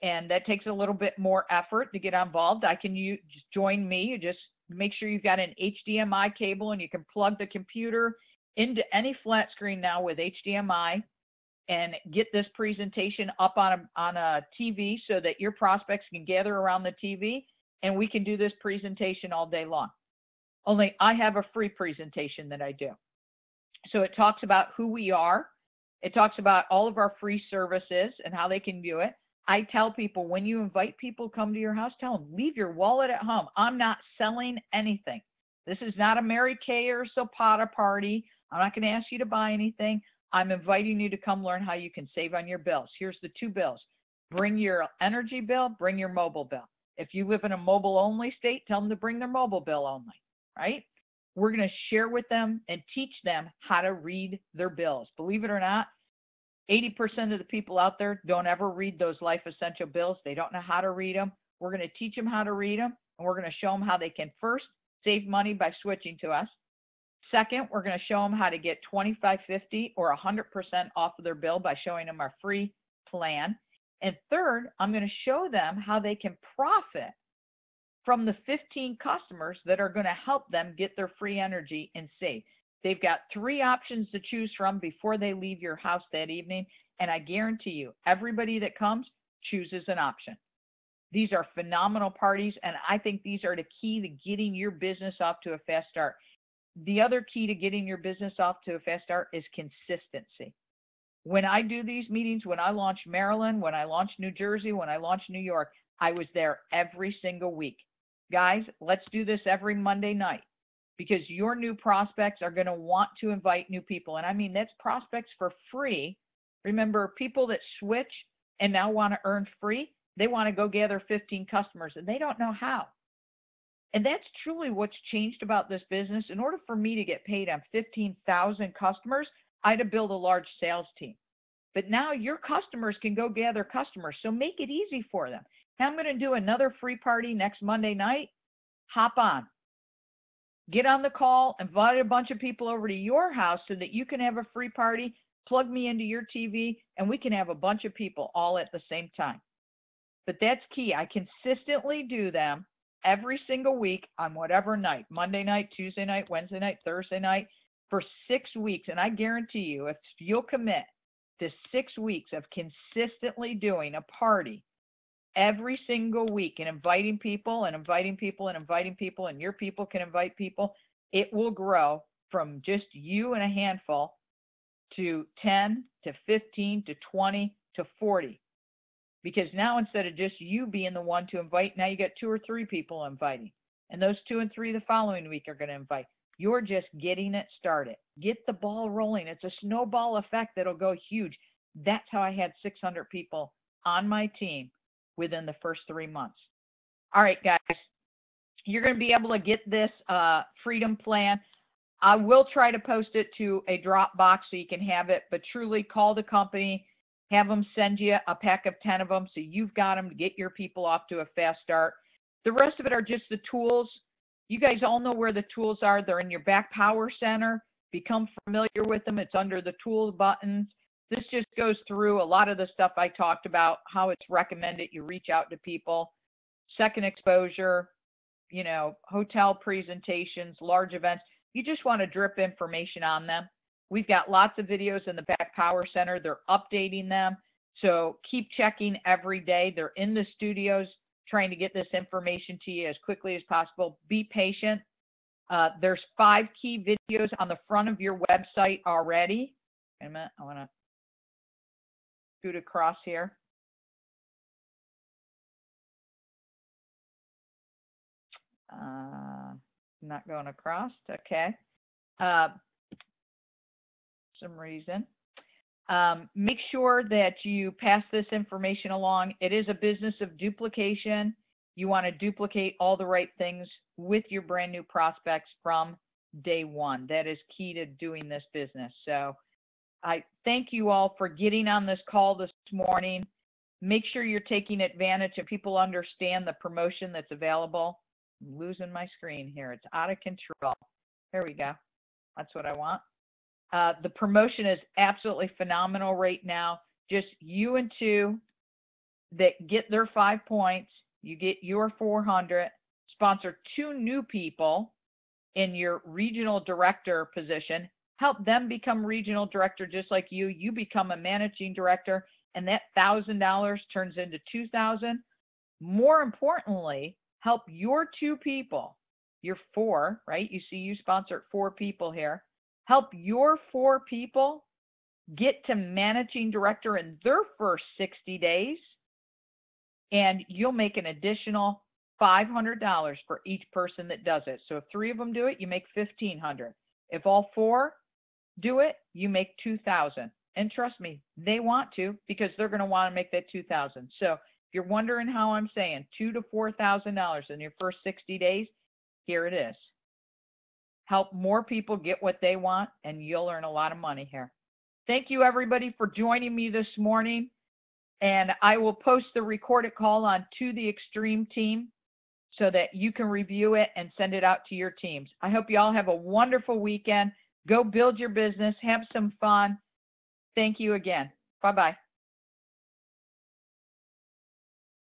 And that takes a little bit more effort to get involved. You just join me. You just make sure you've got an HDMI cable, and you can plug the computer into any flat screen now with HDMI and get this presentation up on a TV so that your prospects can gather around the TV, and we can do this presentation all day long. Only I have a free presentation that I do. So it talks about who we are. It talks about all of our free services and how they can view it. I tell people, when you invite people to come to your house, tell them, leave your wallet at home. I'm not selling anything. This is not a Mary Kay or Zapata party. I'm not going to ask you to buy anything. I'm inviting you to come learn how you can save on your bills. Here's the 2 bills. Bring your energy bill, bring your mobile bill. If you live in a mobile only state, tell them to bring their mobile bill only, right? We're going to share with them and teach them how to read their bills. Believe it or not, 80% of the people out there don't ever read those life essential bills. They don't know how to read them. We're going to teach them how to read them, and we're going to show them how they can first save money by switching to us. Second, we're going to show them how to get 25, 50, or 100% off of their bill by showing them our free plan. And third, I'm going to show them how they can profit from the 15 customers that are going to help them get their free energy and save. They've got 3 options to choose from before they leave your house that evening, and I guarantee you, everybody that comes chooses an option. These are phenomenal parties, and I think these are the key to getting your business off to a fast start. The other key to getting your business off to a fast start is consistency. When I do these meetings, when I launched Maryland, when I launched New Jersey, when I launched New York, I was there every single week. Guys, let's do this every Monday night, because your new prospects are going to want to invite new people. And I mean, that's prospects for free. Remember, people that switch and now want to earn free, they want to go gather 15 customers, and they don't know how. And that's truly what's changed about this business. In order for me to get paid on 15,000 customers, I had to build a large sales team. But now your customers can go gather customers, so make it easy for them. Now I'm going to do another free party next Monday night. Hop on. Get on the call, invite a bunch of people over to your house so that you can have a free party, plug me into your TV, and we can have a bunch of people all at the same time. But that's key. I consistently do them every single week on whatever night, Monday night, Tuesday night, Wednesday night, Thursday night, for 6 weeks. And I guarantee you, if you'll commit to 6 weeks of consistently doing a party every single week and inviting people and inviting people and inviting people, and your people can invite people, it will grow from just you and a handful to 10 to 15 to 20 to 40. Because now instead of just you being the one to invite, now you got 2 or 3 people inviting. And those 2 and 3 the following week are going to invite. You're just getting it started. Get the ball rolling. It's a snowball effect that'll go huge. That's how I had 600 people on my team within the first 3 months. All right, guys, you're going to be able to get this freedom plan. I will try to post it to a Dropbox so you can have it, but truly call the company, have them send you a pack of 10 of them so you've got them to get your people off to a fast start. The rest of it are just the tools. You guys all know where the tools are. They're in your back power center. Become familiar with them. It's under the tools buttons. This just goes through a lot of the stuff I talked about, how it's recommended you reach out to people, second exposure, you know, hotel presentations, large events. You just want to drip information on them. We've got lots of videos in the back power center. They're updating them. So keep checking every day. They're in the studios trying to get this information to you as quickly as possible. Be patient. There's 5 key videos on the front of your website already. Wait a minute. I want to scoot across here. Not going across. Okay. Some reason. Make sure that you pass this information along. It is a business of duplication. You want to duplicate all the right things with your brand new prospects from day one. That is key to doing this business. So I thank you all for getting on this call this morning. Make sure you're taking advantage and people understand the promotion that's available. I'm losing my screen here. It's out of control. There we go. That's what I want. The promotion is absolutely phenomenal right now. Just you and 2 that get their 5 points. You get your 400. Sponsor 2 new people in your regional director position. Help them become regional director just like you. You become a managing director, and that $1,000 turns into $2,000. More importantly, help your 2 people, your 4, right? You see you sponsored 4 people here. Help your 4 people get to managing director in their first 60 days, and you'll make an additional $500 for each person that does it. So if 3 of them do it, you make $1,500. If all 4 do it, you make $2,000. And trust me, they want to, because they're going to want to make that $2,000. So if you're wondering how I'm saying $2,000 to $4,000 in your first 60 days, here it is. Help more people get what they want, and you'll earn a lot of money here. Thank you, everybody, for joining me this morning. And I will post the recorded call on To the Extreme team so that you can review it and send it out to your teams. I hope you all have a wonderful weekend. Go build your business. Have some fun. Thank you again. Bye-bye.